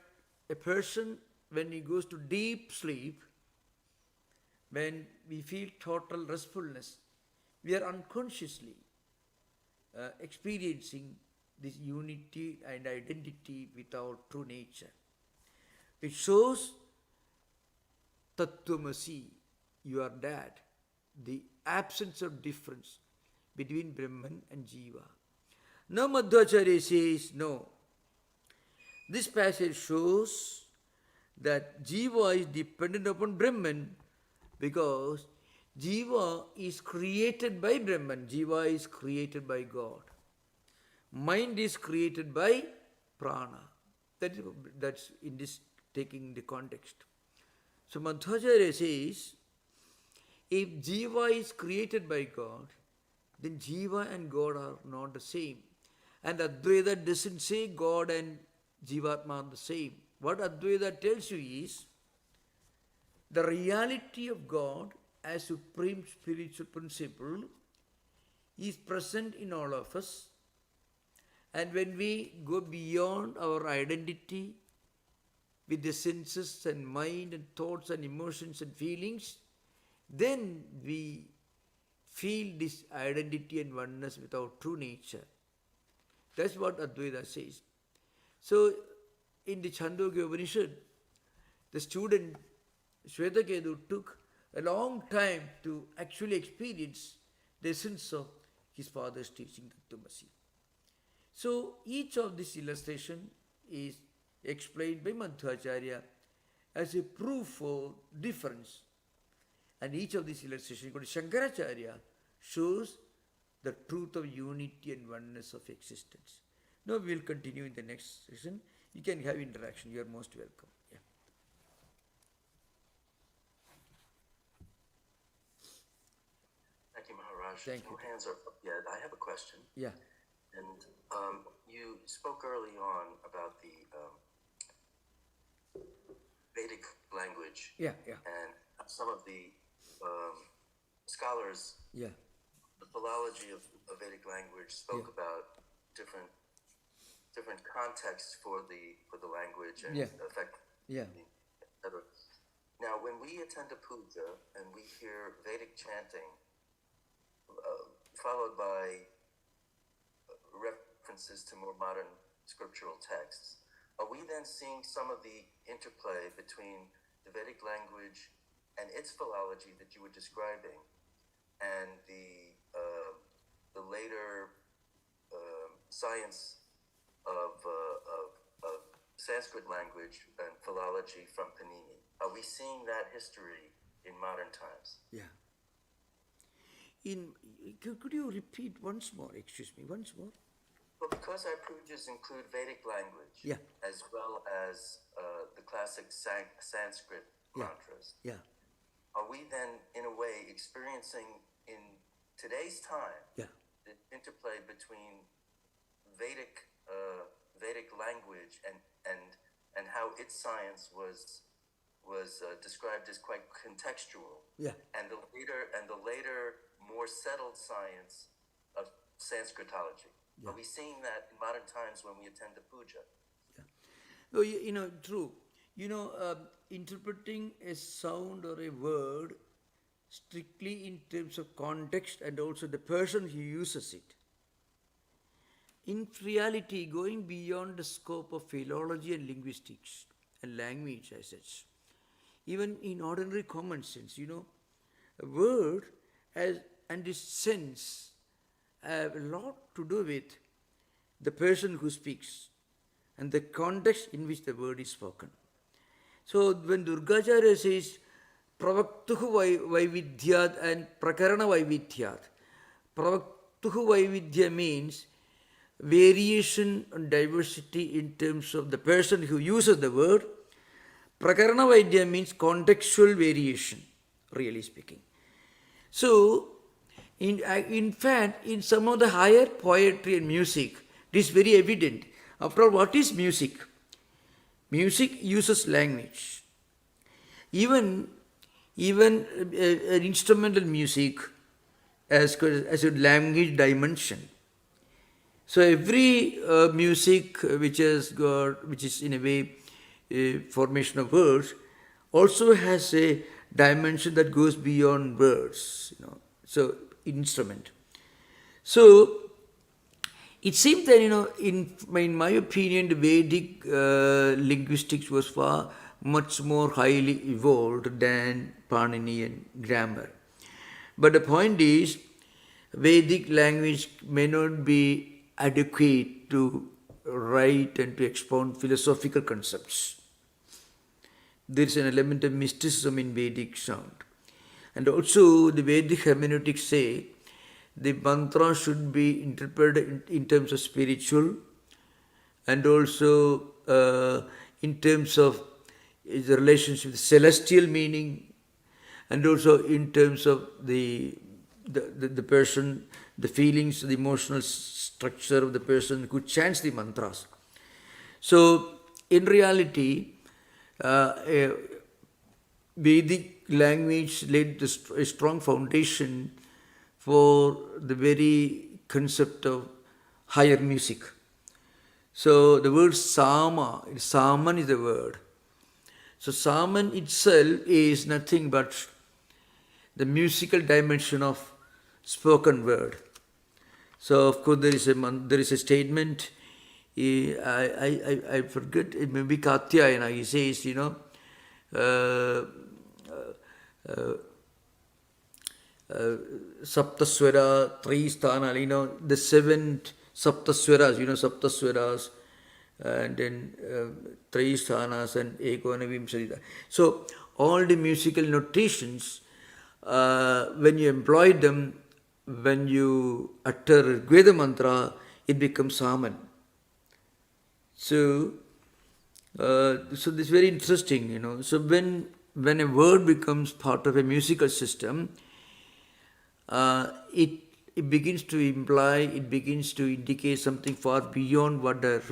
S1: a person, when he goes to deep sleep, when we feel total restfulness, we are unconsciously experiencing this unity and identity with our true nature. It shows Tattwamasi, you are that, the absence of difference between Brahman and Jiva. Now Madhvacharya says, no. This passage shows that Jiva is dependent upon Brahman because Jiva is created by Brahman. Jiva is created by God. Mind is created by prana. That's in this, taking the context. So Madhvacharya says, if Jiva is created by God, then Jiva and God are not the same. And Advaita doesn't say God and Jivatma are the same. What Advaita tells you is, the reality of God as supreme spiritual principle is present in all of us. And when we go beyond our identity with the senses and mind and thoughts and emotions and feelings, then we feel this identity and oneness with our true nature. That's what Advaita says. So, in the Chandogya Upanishad, the student Shvetaketu took a long time to actually experience the essence of his father's teaching, Tattwamasi. So, each of this illustration is explained by Madhvacharya as a proof for difference. And each of these illustrations, according to Shankaracharya, shows the truth of unity and oneness of existence. Now we will continue in the next session. You can have interaction. You are most welcome. Yeah.
S2: Thank you, Maharaj.
S1: Thank you.
S2: No hands are up yet. I have a question.
S1: Yeah.
S2: And you spoke early on about the Vedic language.
S1: Yeah, yeah.
S2: And some of the scholars,
S1: Yeah.
S2: the philology of Vedic language spoke
S1: Yeah.
S2: about different contexts for the language and
S1: Yeah.
S2: effect.
S1: Yeah.
S2: Etc. Now, when we attend a puja and we hear Vedic chanting, followed by references to more modern scriptural texts, are we then seeing some of the interplay between the Vedic language and its philology that you were describing, and the later science of Sanskrit language and philology from Panini? Are we seeing that history in modern times?
S1: Yeah. Could you repeat once more? Excuse me, once more.
S2: Well, because our pujas include Vedic language,
S1: Yeah.
S2: as well as the classic Sanskrit
S1: Yeah.
S2: mantras,
S1: Yeah.
S2: are we then, in a way, experiencing in today's time
S1: Yeah.
S2: the interplay between Vedic language and how its science was described as quite contextual,
S1: Yeah.
S2: and the later more settled science of Sanskritology?
S1: Yeah.
S2: Are we seeing that in modern times when we attend the puja?
S1: Yeah. No, true. Interpreting a sound or a word strictly in terms of context and also the person who uses it. in reality, going beyond the scope of philology and linguistics and language as such, even in ordinary common sense, a word has, and its sense have a lot to do with the person who speaks and the context in which the word is spoken. So when Durgacharya says pravaktuhu vaividyat and prakarana vaividyat, pravaktuhu vaividya means variation and diversity in terms of the person who uses the word. Prakarana vaidya means contextual variation, really speaking. So, in fact, in some of the higher poetry and music, it is very evident. After all, what is music? Music uses language. Even instrumental music as a language dimension. So every music which is in a way a formation of words, also has a dimension that goes beyond words. So instrument. So it seems that in my opinion, the Vedic linguistics was far much more highly evolved than Paninian grammar. But the point is, Vedic language may not be adequate to write and to expound philosophical concepts. There is an element of mysticism in Vedic sound. And also the Vedic hermeneutics say the mantra should be interpreted in terms of spiritual and also in terms of the relationship with celestial meaning, and also in terms of the person, the feelings, the emotional structure of the person who chants the mantras. So in reality, Vedic language laid a strong foundation for the very concept of higher music. So the word Saman is the word. So Saman itself is nothing but the musical dimension of spoken word. So of course there is a statement. I forget, it may be Katyayana. He says, Saptaswara, three sthana, the seven Saptaswaras, Saptaswaras, and then three sthanas and Ekonavim Sarita. So all the musical notations, when you employ them, when you utter Veda mantra, it becomes Saman. So this is very interesting, So when a word becomes part of a musical system, it begins to imply, it begins to indicate something far beyond what the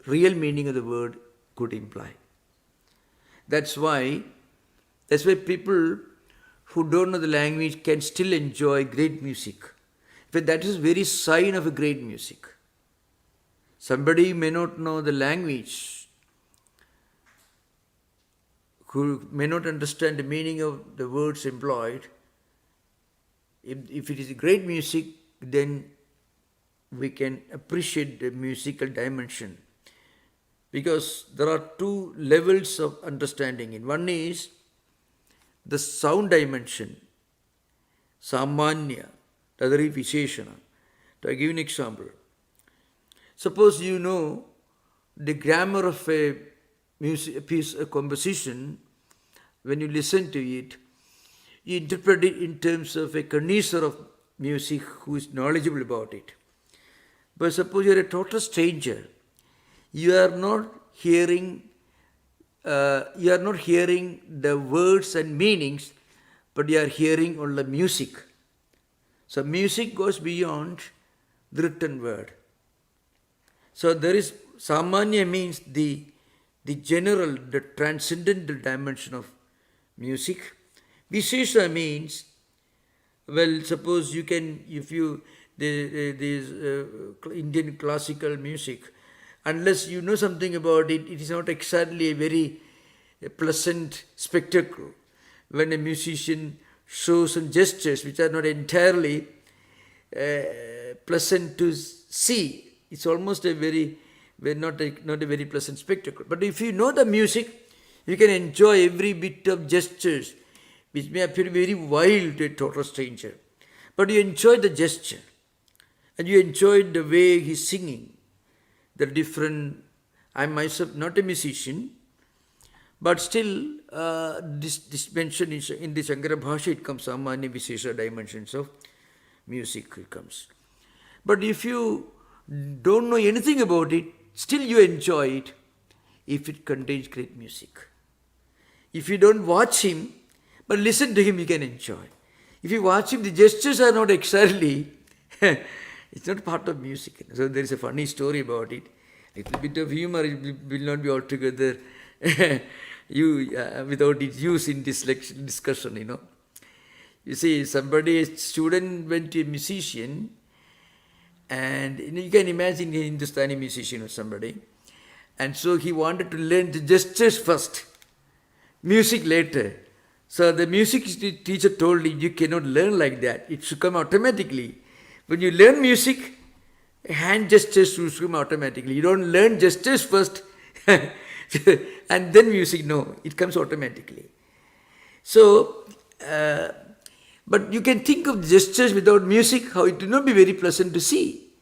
S1: real meaning of the word could imply. That's why people who don't know the language can still enjoy great music. But that is very sign of a great music. Somebody may not know the language, who may not understand the meaning of the words employed. If it is great music, then we can appreciate the musical dimension. Because there are two levels of understanding. One is the sound dimension, Samanya, the other is Visheshana. To give an example. Suppose you know the grammar of a piece of composition. When you listen to it, you interpret it in terms of a connoisseur of music who is knowledgeable about it. But suppose you are a total stranger, you are not hearing the words and meanings, but you are hearing all the music. So music goes beyond the written word. So there is Samanya means the general, the transcendental dimension of music. Vishesha means, well, suppose you can, if you, these Indian classical music, unless you know something about it, it is not exactly a very pleasant spectacle. When a musician shows some gestures which are not entirely pleasant to see, It's almost not a very pleasant spectacle. But if you know the music, you can enjoy every bit of gestures, which may appear very wild to a total stranger. But you enjoy the gesture, and you enjoy the way he's singing, the different. I'm myself not a musician, but still, this mention in the Shankara Bhasha, it comes Samanya Visesha dimensions of music, it comes. But if you don't know anything about it, still you enjoy it if it contains great music. If you don't watch him, but listen to him, you can enjoy. If you watch him, the gestures are not exactly, it's not part of music. So there is a funny story about it. A little bit of humor, it will not be altogether without its use in this discussion, You see, a student went to a musician, and you can imagine a Hindustani musician or somebody, and so he wanted to learn the gestures first, music later. So the music teacher told him, you cannot learn like that. It should come automatically. When you learn music, hand gestures should come automatically. You don't learn gestures first and then music. No, it comes automatically. So, but you can think of gestures without music, how it will not be very pleasant to see.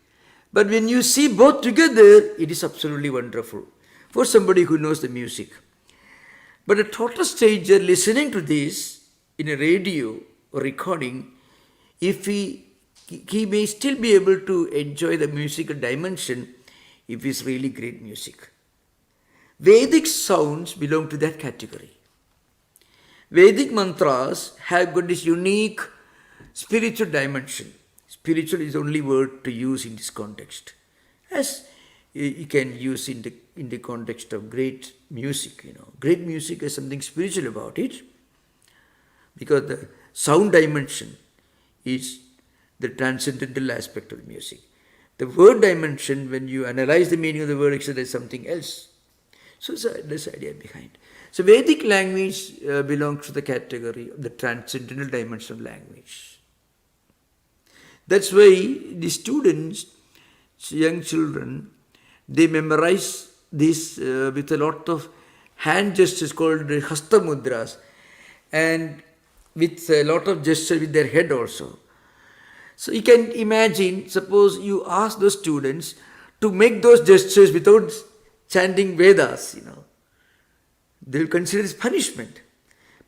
S1: But when you see both together, it is absolutely wonderful for somebody who knows the music. But a total stranger listening to this in a radio or recording, if he may still be able to enjoy the musical dimension if it's really great music. Vedic sounds belong to that category. Vedic mantras have got this unique spiritual dimension. Spiritual is the only word to use in this context, as you can use in the context of great music. Great music has something spiritual about it, because the sound dimension is the transcendental aspect of music. The word dimension, when you analyze the meaning of the word, actually, there's something else. So this idea behind. So Vedic language belongs to the category of the transcendental dimension of language. That's why the students, young children, they memorize this with a lot of hand gestures called hasta mudras, and with a lot of gesture with their head also. So you can imagine, suppose you ask those students to make those gestures without chanting Vedas, they will consider this punishment.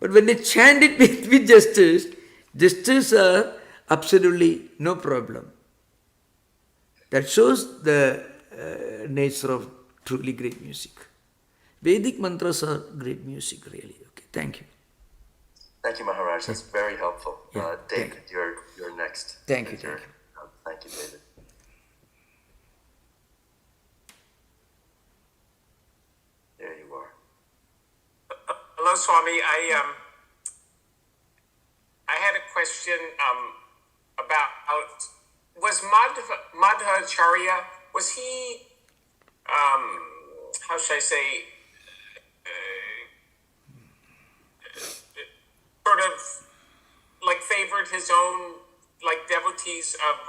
S1: But when they chant it with gestures are absolutely no problem. That shows the nature of truly great music. Vedic mantras are great music, really. Okay, thank you.
S2: Thank you, Maharaj. That's very helpful.
S1: Yeah,
S2: David, you're next.
S1: Thank you.
S2: Thank you, David. There you are.
S5: Hello, Swami. I had a question about was Madhvacharya, was he how should I say sort of like favored his own like devotees of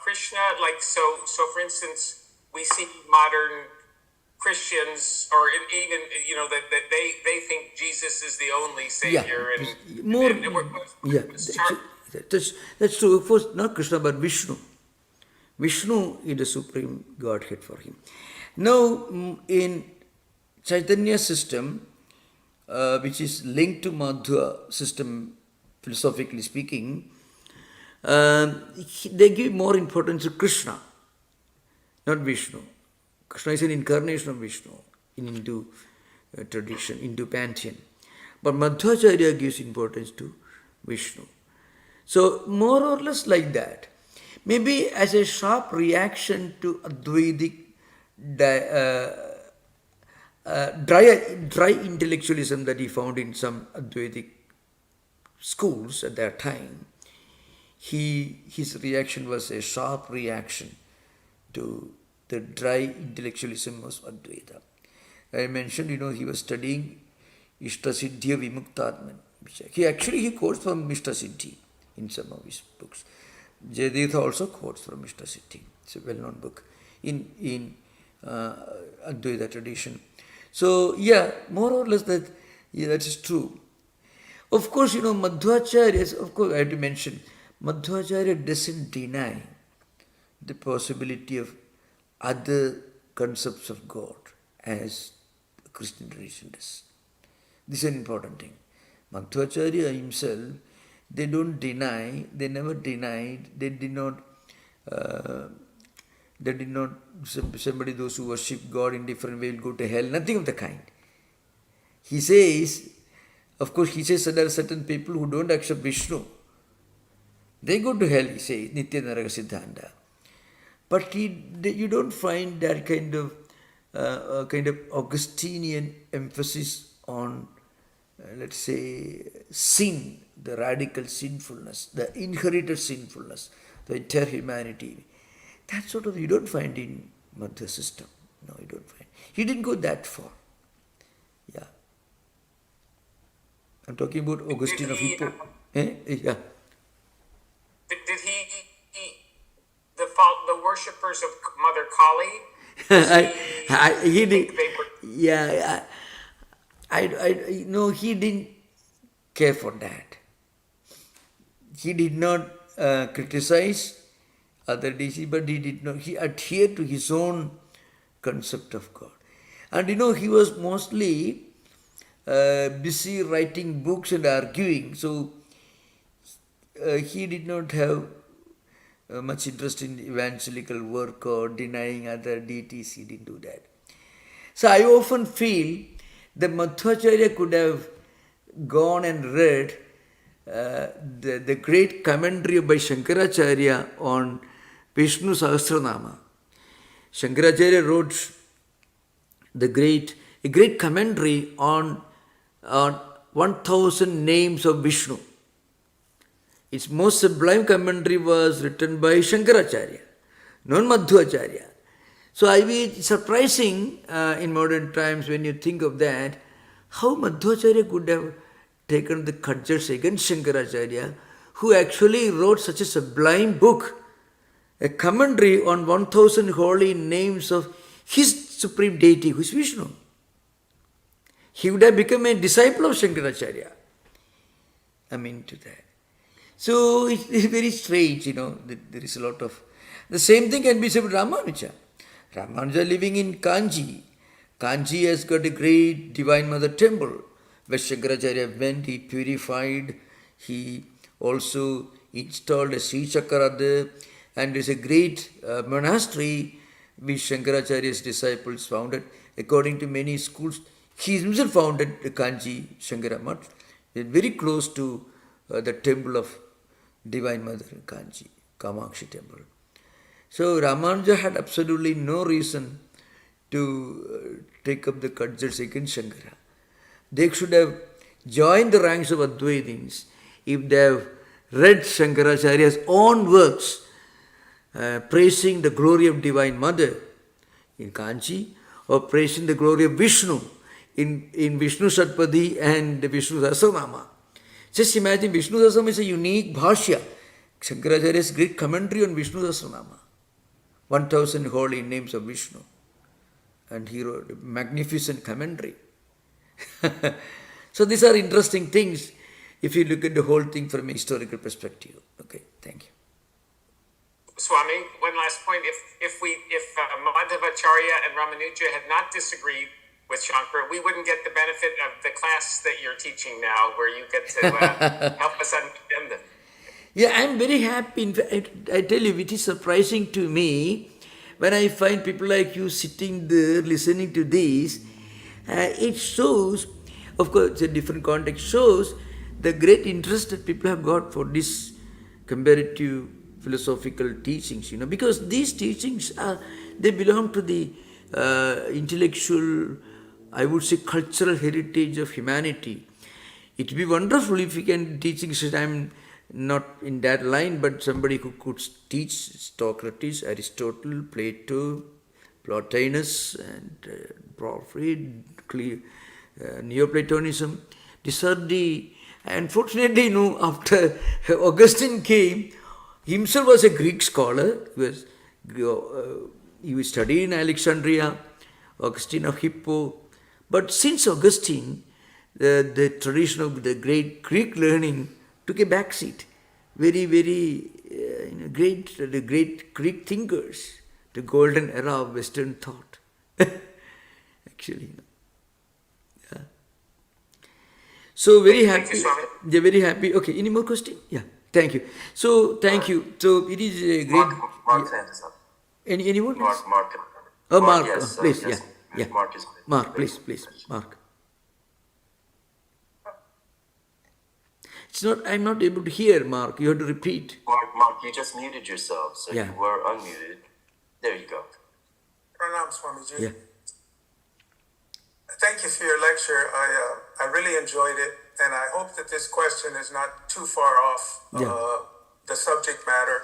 S5: Krishna, like so for instance we see modern Christians or even that they think Jesus is the only savior
S1: that's true. Of course, not Krishna but Vishnu. Vishnu is the supreme Godhead for him. Now, in Chaitanya system, which is linked to Madhva system, philosophically speaking, they give more importance to Krishna, not Vishnu. Krishna is an incarnation of Vishnu in Hindu tradition, Hindu pantheon. But Madhvacharya gives importance to Vishnu. So, more or less like that. Maybe as a sharp reaction to Advaitic dry intellectualism that he found in some Advaitic schools at that time, his reaction was a sharp reaction to the dry intellectualism of Advaita. I mentioned, he was studying Ishtasiddhya Vimuktatman. He quotes from Ishtasiddhi in some of his books. Jayaditha also quotes from Ishtasiddhi. It's a well-known book in Advaita tradition. So, yeah, more or less that is true. Of course, Madhvacharya, of course, I have to mention, Madhvacharya doesn't deny the possibility of other concepts of God as Christian tradition does. This is an important thing. Madhvacharya himself, they don't deny, they never denied, they did not, somebody, those who worship God in different way will go to hell, nothing of the kind. He says, of course, he says that there are certain people who don't accept Vishnu. They go to hell, he says, Nitya Naraka Siddhanta. But you don't find that kind of Augustinian emphasis on, let's say, sin, the radical sinfulness, the inherited sinfulness, the entire humanity. That sort of you don't find in Madhva system. No, you don't find. He didn't go that far. Yeah. I'm talking about Augustine of Hippo. Yeah.
S5: Did he the worshippers of Mother Kali?
S1: He did. Yeah. No, he didn't care for that. He did not criticize other deities, but he adhered to his own concept of God. And he was mostly busy writing books and arguing, so he did not have much interest in evangelical work or denying other deities. He didn't do that. So I often feel that Madhvacharya could have gone and read the great commentary by Shankaracharya on Vishnu Sahasranama. Shankaracharya wrote a great commentary on 1000 names of Vishnu. Its most sublime commentary was written by Shankaracharya, not Madhvacharya. So it's surprising in modern times when you think of that, how Madhvacharya could have taken the cudgels against Shankaracharya, who actually wrote such a sublime book, a commentary on 1000 holy names of his supreme deity, who is Vishnu. He would have become a disciple of Shankaracharya. To that. So it's very strange, there is a lot of... The same thing can be said about Ramanuja. Ramanuja living in Kanchi. Kanchi has got a great Divine Mother temple. Where Shankaracharya went, he purified, he also installed a Sri Chakra there, and there is a great monastery which Shankaracharya's disciples founded. According to many schools, he himself founded the Kanchi Shankara Mutt, very close to the temple of Divine Mother in Kanchi, Kamakshi temple. So Ramanuja had absolutely no reason to take up the cudgels against Shankara. They should have joined the ranks of Advaitins if they have read Shankaracharya's own works praising the glory of Divine Mother in Kanchi, or praising the glory of Vishnu in Vishnu Satpadi and Vishnu Sahasranama. Just imagine, Vishnu Sahasranama is a unique bhashya. Shankaracharya's great commentary on Vishnu Sahasranama. 1000 holy names of Vishnu. And he wrote a magnificent commentary. So these are interesting things if you look at the whole thing from a historical perspective. Okay, thank you.
S5: Swami, one last point. If Madhvacharya and Ramanuja had not disagreed with Shankara, we wouldn't get the benefit of the class that you're teaching now, where you get to help us understand them.
S1: Yeah, I'm very happy. In fact, I tell you, it is surprising to me when I find people like you sitting there listening to this. It shows, of course, it's a different context, shows the great interest that people have got for this comparative philosophical teachings, because these teachings they belong to the intellectual, I would say, cultural heritage of humanity. It would be wonderful if we can teaching. I'm not in that line, but somebody who could teach Socrates, Aristotle, Plato, Plotinus, and Porphyry, Neoplatonism. These are the... Unfortunately, after Augustine came, himself was a Greek scholar. He was studied in Alexandria, Augustine of Hippo. But since Augustine, the tradition of the great Greek learning took a backseat. Very, very the great Greek thinkers, the golden era of Western thought. Actually, yeah. So very
S5: Thank
S1: happy.
S5: you, Swami.
S1: They're very happy. Okay, any more question? Yeah, thank you. So thank you. So it is a great.
S2: Mark's hand is up.
S1: Anyone? else?
S2: Mark.
S1: Oh, Mark,
S2: yes,
S1: please,
S2: yes.
S1: yeah.
S2: Mark is.
S1: Mark, please, Mark. It's not. I'm not able to hear, Mark. You have to repeat.
S2: Mark, you just muted yourself, so
S1: Yeah.
S2: you were unmuted. There you go.
S6: Pranam, Swamiji.
S1: Yeah.
S6: Thank you for your lecture. I really enjoyed it, and I hope that this question is not too far off the subject matter,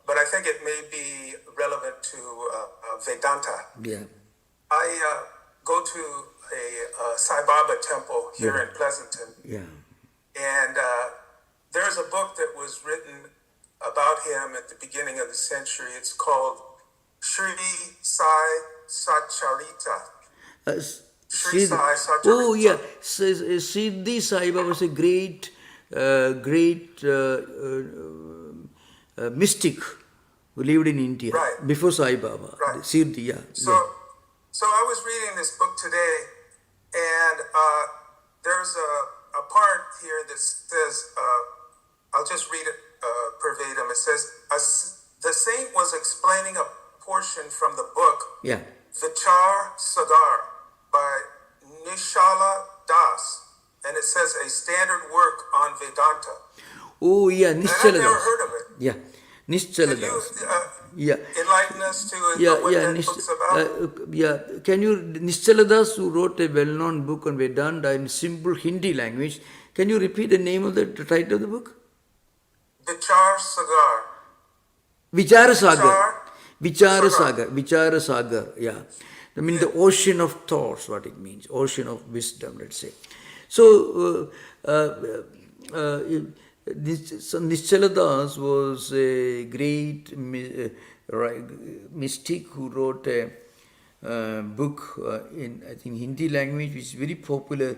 S6: but I think it may be relevant to Vedanta.
S1: Yeah.
S6: I go to a Sai Baba temple here in Pleasanton,
S1: Yeah.
S6: and there's a book that was written about him at the beginning of the century. It's called Sri Sai Satcharita. Sri Sai Satcharita.
S1: Oh yeah, Siddhi Sai Baba was a great mystic who lived in India
S6: Right.
S1: before Sai Baba.
S6: Right.
S1: Siddhi, yeah.
S6: So I was reading this book today, and there's a part here that says, I'll just read it verbatim. It says, the saint was explaining a portion from the book
S1: Yeah.
S6: Vichar Sagar by Nishala Das, and it says a standard work on Vedanta.
S1: Oh yeah,
S6: And I've
S1: Nischala
S6: never
S1: Das.
S6: heard of it.
S1: Yeah, Nischala
S6: Can you
S1: Das. Yeah.
S6: enlighten us to what that book's about?
S1: Can you, Nischala Das, who wrote a well-known book on Vedanta in simple Hindi language, can you repeat the name of the title of the book?
S6: Vichar Sagar.
S1: Vichara Sagar, yeah. I mean the ocean of thoughts, what it means, ocean of wisdom, let's say. So, Nischala Das was a great mystic who wrote a book in, I think, Hindi language, which is very popular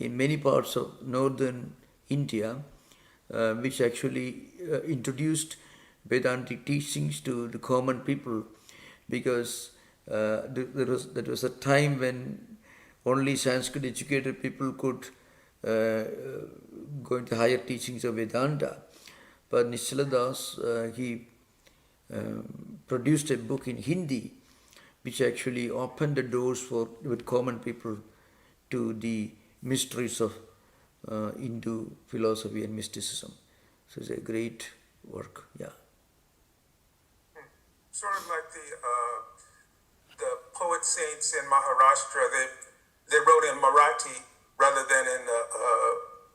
S1: in many parts of northern India, which actually introduced Vedantic teachings to the common people, because that was a time when only Sanskrit educated people could go into higher teachings of Vedanta. But Nischala Das, he produced a book in Hindi, which actually opened the doors with common people to the mysteries of Hindu philosophy and mysticism. So it's a great work, yeah.
S6: Sort of like the poet saints in Maharashtra, they wrote in Marathi rather than in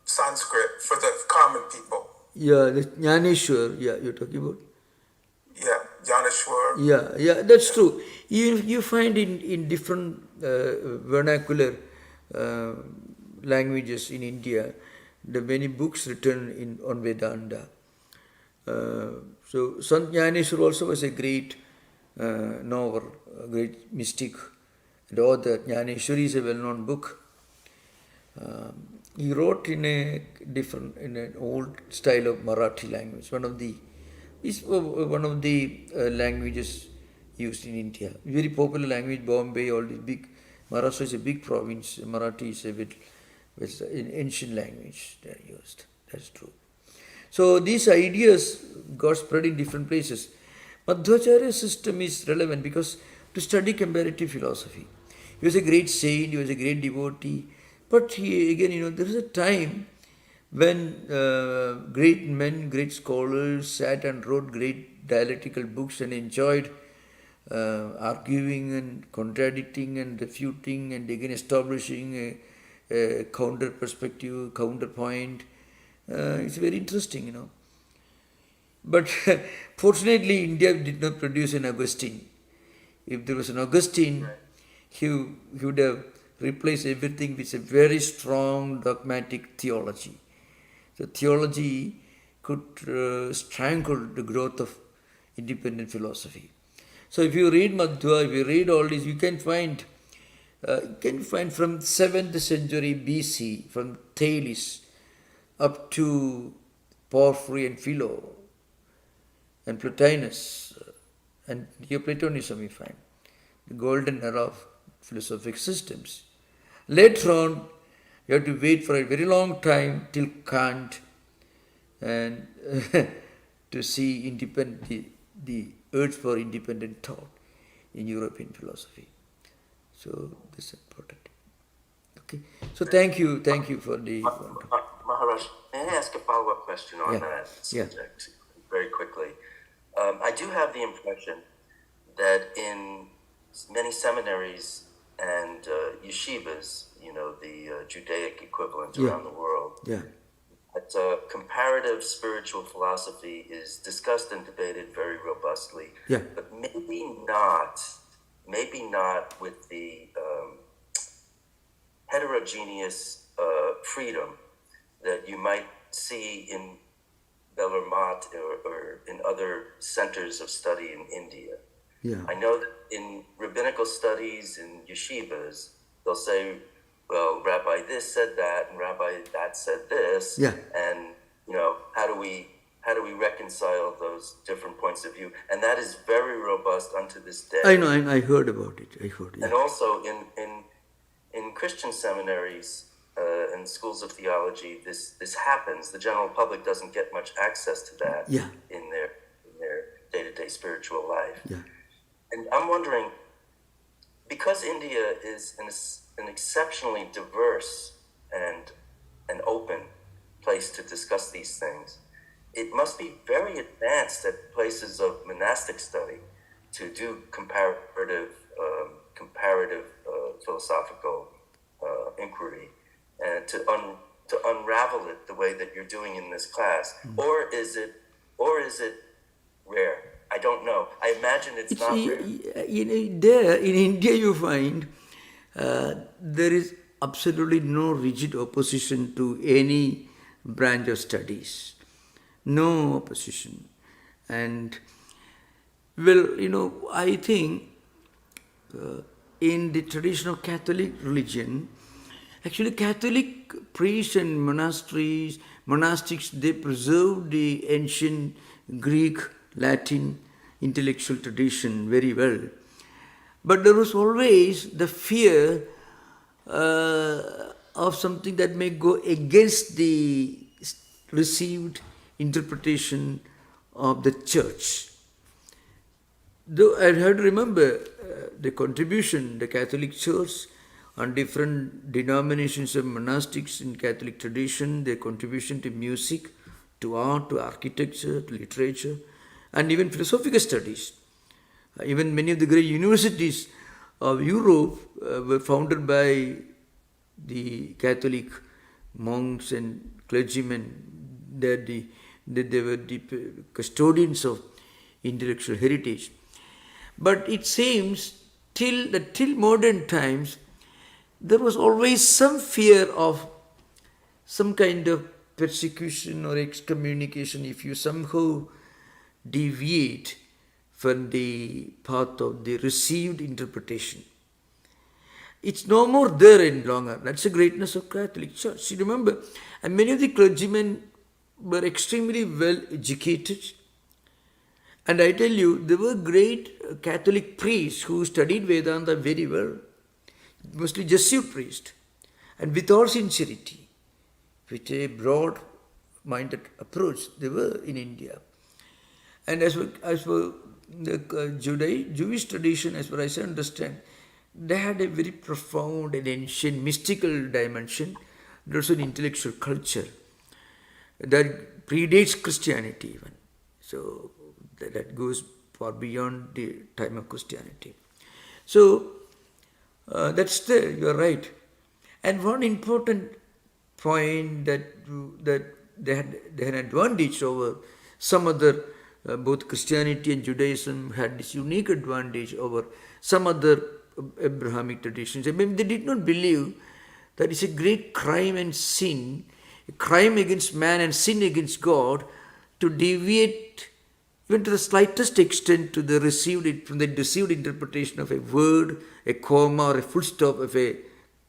S6: Sanskrit for the common people.
S1: Yeah, the Jnaneshwar, yeah, you're talking about?
S6: Yeah, Janeshwar.
S1: Yeah, that's true. You find in different vernacular languages in India, the many books written on Vedanta. So Sant Jnaneshwar also was a great novel, a great mystic and author. Jnaneshwari is a well-known book. He wrote in an old style of Marathi language, one of the languages used in India. Very popular language, Bombay, all these big. Maharashtra is a big province. Marathi is a bit, an ancient language they are used. That's true. So these ideas got spread in different places. Madhvacharya's system is relevant because to study comparative philosophy. He was a great saint, he was a great devotee. But there was a time when great men, great scholars sat and wrote great dialectical books and enjoyed arguing and contradicting and refuting and again establishing a counter perspective, counterpoint. It's very interesting, But fortunately, India did not produce an Augustine. If there was an Augustine, he would have replaced everything with a very strong dogmatic theology. So theology could strangle the growth of independent philosophy. So if you read Madhva, if you read all this, you can find from 7th century BC, from Thales up to Porphyry and Philo and Plotinus and Neoplatonism, you find the golden era of philosophic systems. Later on, you have to wait for a very long time till Kant and to see the urge for independent thought in European philosophy. So this is important. Okay. So thank you for the
S2: Maharaj, may I ask a follow-up question on
S1: Yeah.
S2: that
S1: Yeah.
S2: subject very quickly? I do have the impression that in many seminaries and yeshivas, the Judaic equivalent
S1: Yeah.
S2: around the world,
S1: yeah.
S2: that comparative spiritual philosophy is discussed and debated very robustly,
S1: Yeah.
S2: but maybe not with the heterogeneous freedom that you might see in Bellarmine or in other centers of study in India.
S1: Yeah.
S2: I know that in rabbinical studies in yeshivas, they'll say, well, Rabbi this said that, and Rabbi that said this,
S1: Yeah.
S2: and how do we reconcile those different points of view? And that is very robust unto this day.
S1: I know, I heard about it.
S2: And also in Christian seminaries and schools of theology, this happens. The general public doesn't get much access to that
S1: Yeah.
S2: in their day-to-day spiritual life.
S1: Yeah.
S2: And I'm wondering, because India is an exceptionally diverse and an open place to discuss these things, it must be very advanced at places of monastic study to do comparative philosophical inquiry and to unravel it the way that you're doing in this class, or is it rare? I don't know. I imagine it's not rare.
S1: There in India, you find there is absolutely no rigid opposition to any branch of studies. No opposition. And, well, I think in the tradition of Catholic religion, actually Catholic priests and monastics, they preserve the ancient Greek, Latin, intellectual tradition very well. But there was always the fear of something that may go against the received interpretation of the church. Though I had to remember the contribution the Catholic Church on different denominations of monastics in Catholic tradition, their contribution to music, to art, to architecture, to literature, and even philosophical studies. Even many of the great universities of Europe were founded by the Catholic monks and clergymen. That they were the custodians of intellectual heritage. But it seems till modern times, there was always some fear of some kind of persecution or excommunication if you somehow deviate from the path of the received interpretation. It's no more there any longer. That's the greatness of Catholic Church. You remember, and many of the clergymen were extremely well educated. And I tell you, there were great Catholic priests who studied Vedanta very well, mostly Jesuit priests, and with all sincerity, with a broad-minded approach, they were in India. And as for the Jewish tradition, as far as I understand, they had a very profound and ancient mystical dimension. There's an intellectual culture that predates Christianity even. So that goes far beyond the time of Christianity. So that's there, you're right. And one important point that they had an advantage over some other, both Christianity and Judaism had this unique advantage over some other Abrahamic traditions. I mean, they did not believe that it's a great crime and sin, a crime against man and sin against God to deviate even to the slightest extent to the from the received interpretation of a word, a comma, or a full stop of a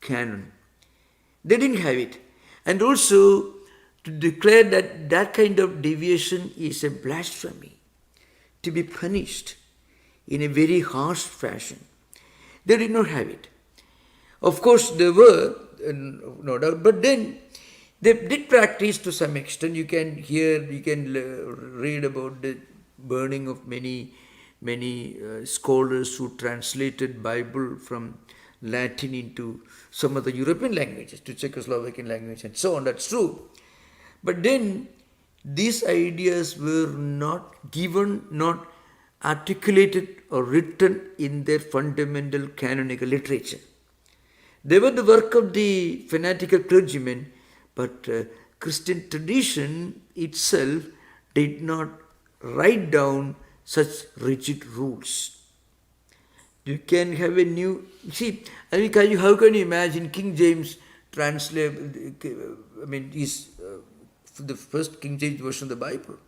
S1: canon. They didn't have it. And also to declare that that kind of deviation is a blasphemy, to be punished in a very harsh fashion. They did not have it. Of course, there were, no doubt, but then they did practice to some extent. You can read about the burning of many scholars who translated Bible from Latin into some of the European languages, to Czechoslovakian language and so on. That's true. But then these ideas were not given, not articulated or written in their fundamental canonical literature. They were the work of the fanatical clergymen, but Christian tradition itself did not write down such rigid rules. You can have a new... See, I mean, how can you imagine King James translate... is the first King James version of the Bible.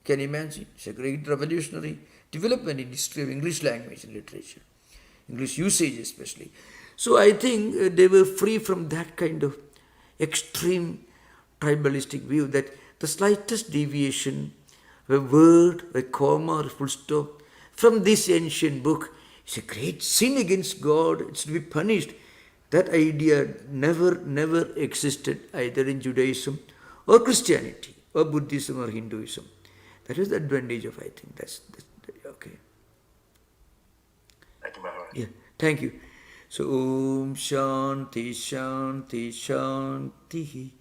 S1: Can you imagine? It's a great revolutionary development in history of English language and literature. English usage especially. So I think they were free from that kind of extreme tribalistic view that the slightest deviation, a word, a comma, or a full stop from this ancient book is a great sin against God. It's to be punished. That idea never existed either in Judaism or Christianity or Buddhism or Hinduism. That is the advantage of, I think. That's okay.
S2: Thank you, Maharaj.
S1: Yeah, thank you. So, Om Shanti Shanti Shanti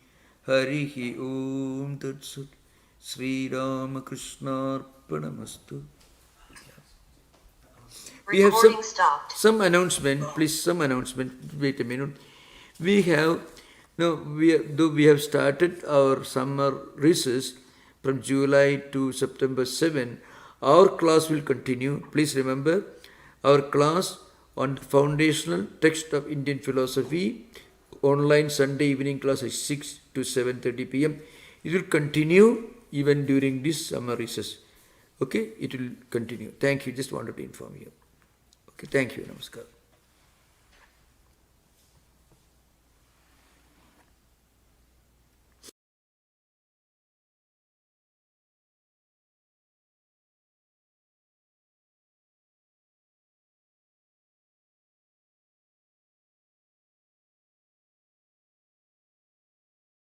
S1: Harihi Om Tat Sat Sri Ramakrishna Arpanamastu. We have
S4: Recording stopped.
S1: some announcement, please, some announcement. Wait a minute. We have started our summer recess from July to September 7. Our class will continue. Please remember, our class on foundational text of Indian philosophy, online Sunday evening class is 6 to 7:30 p.m. It will continue even during this summer recess. Okay, it will continue. Thank you. Just wanted to inform you. Okay, thank you. Namaskar.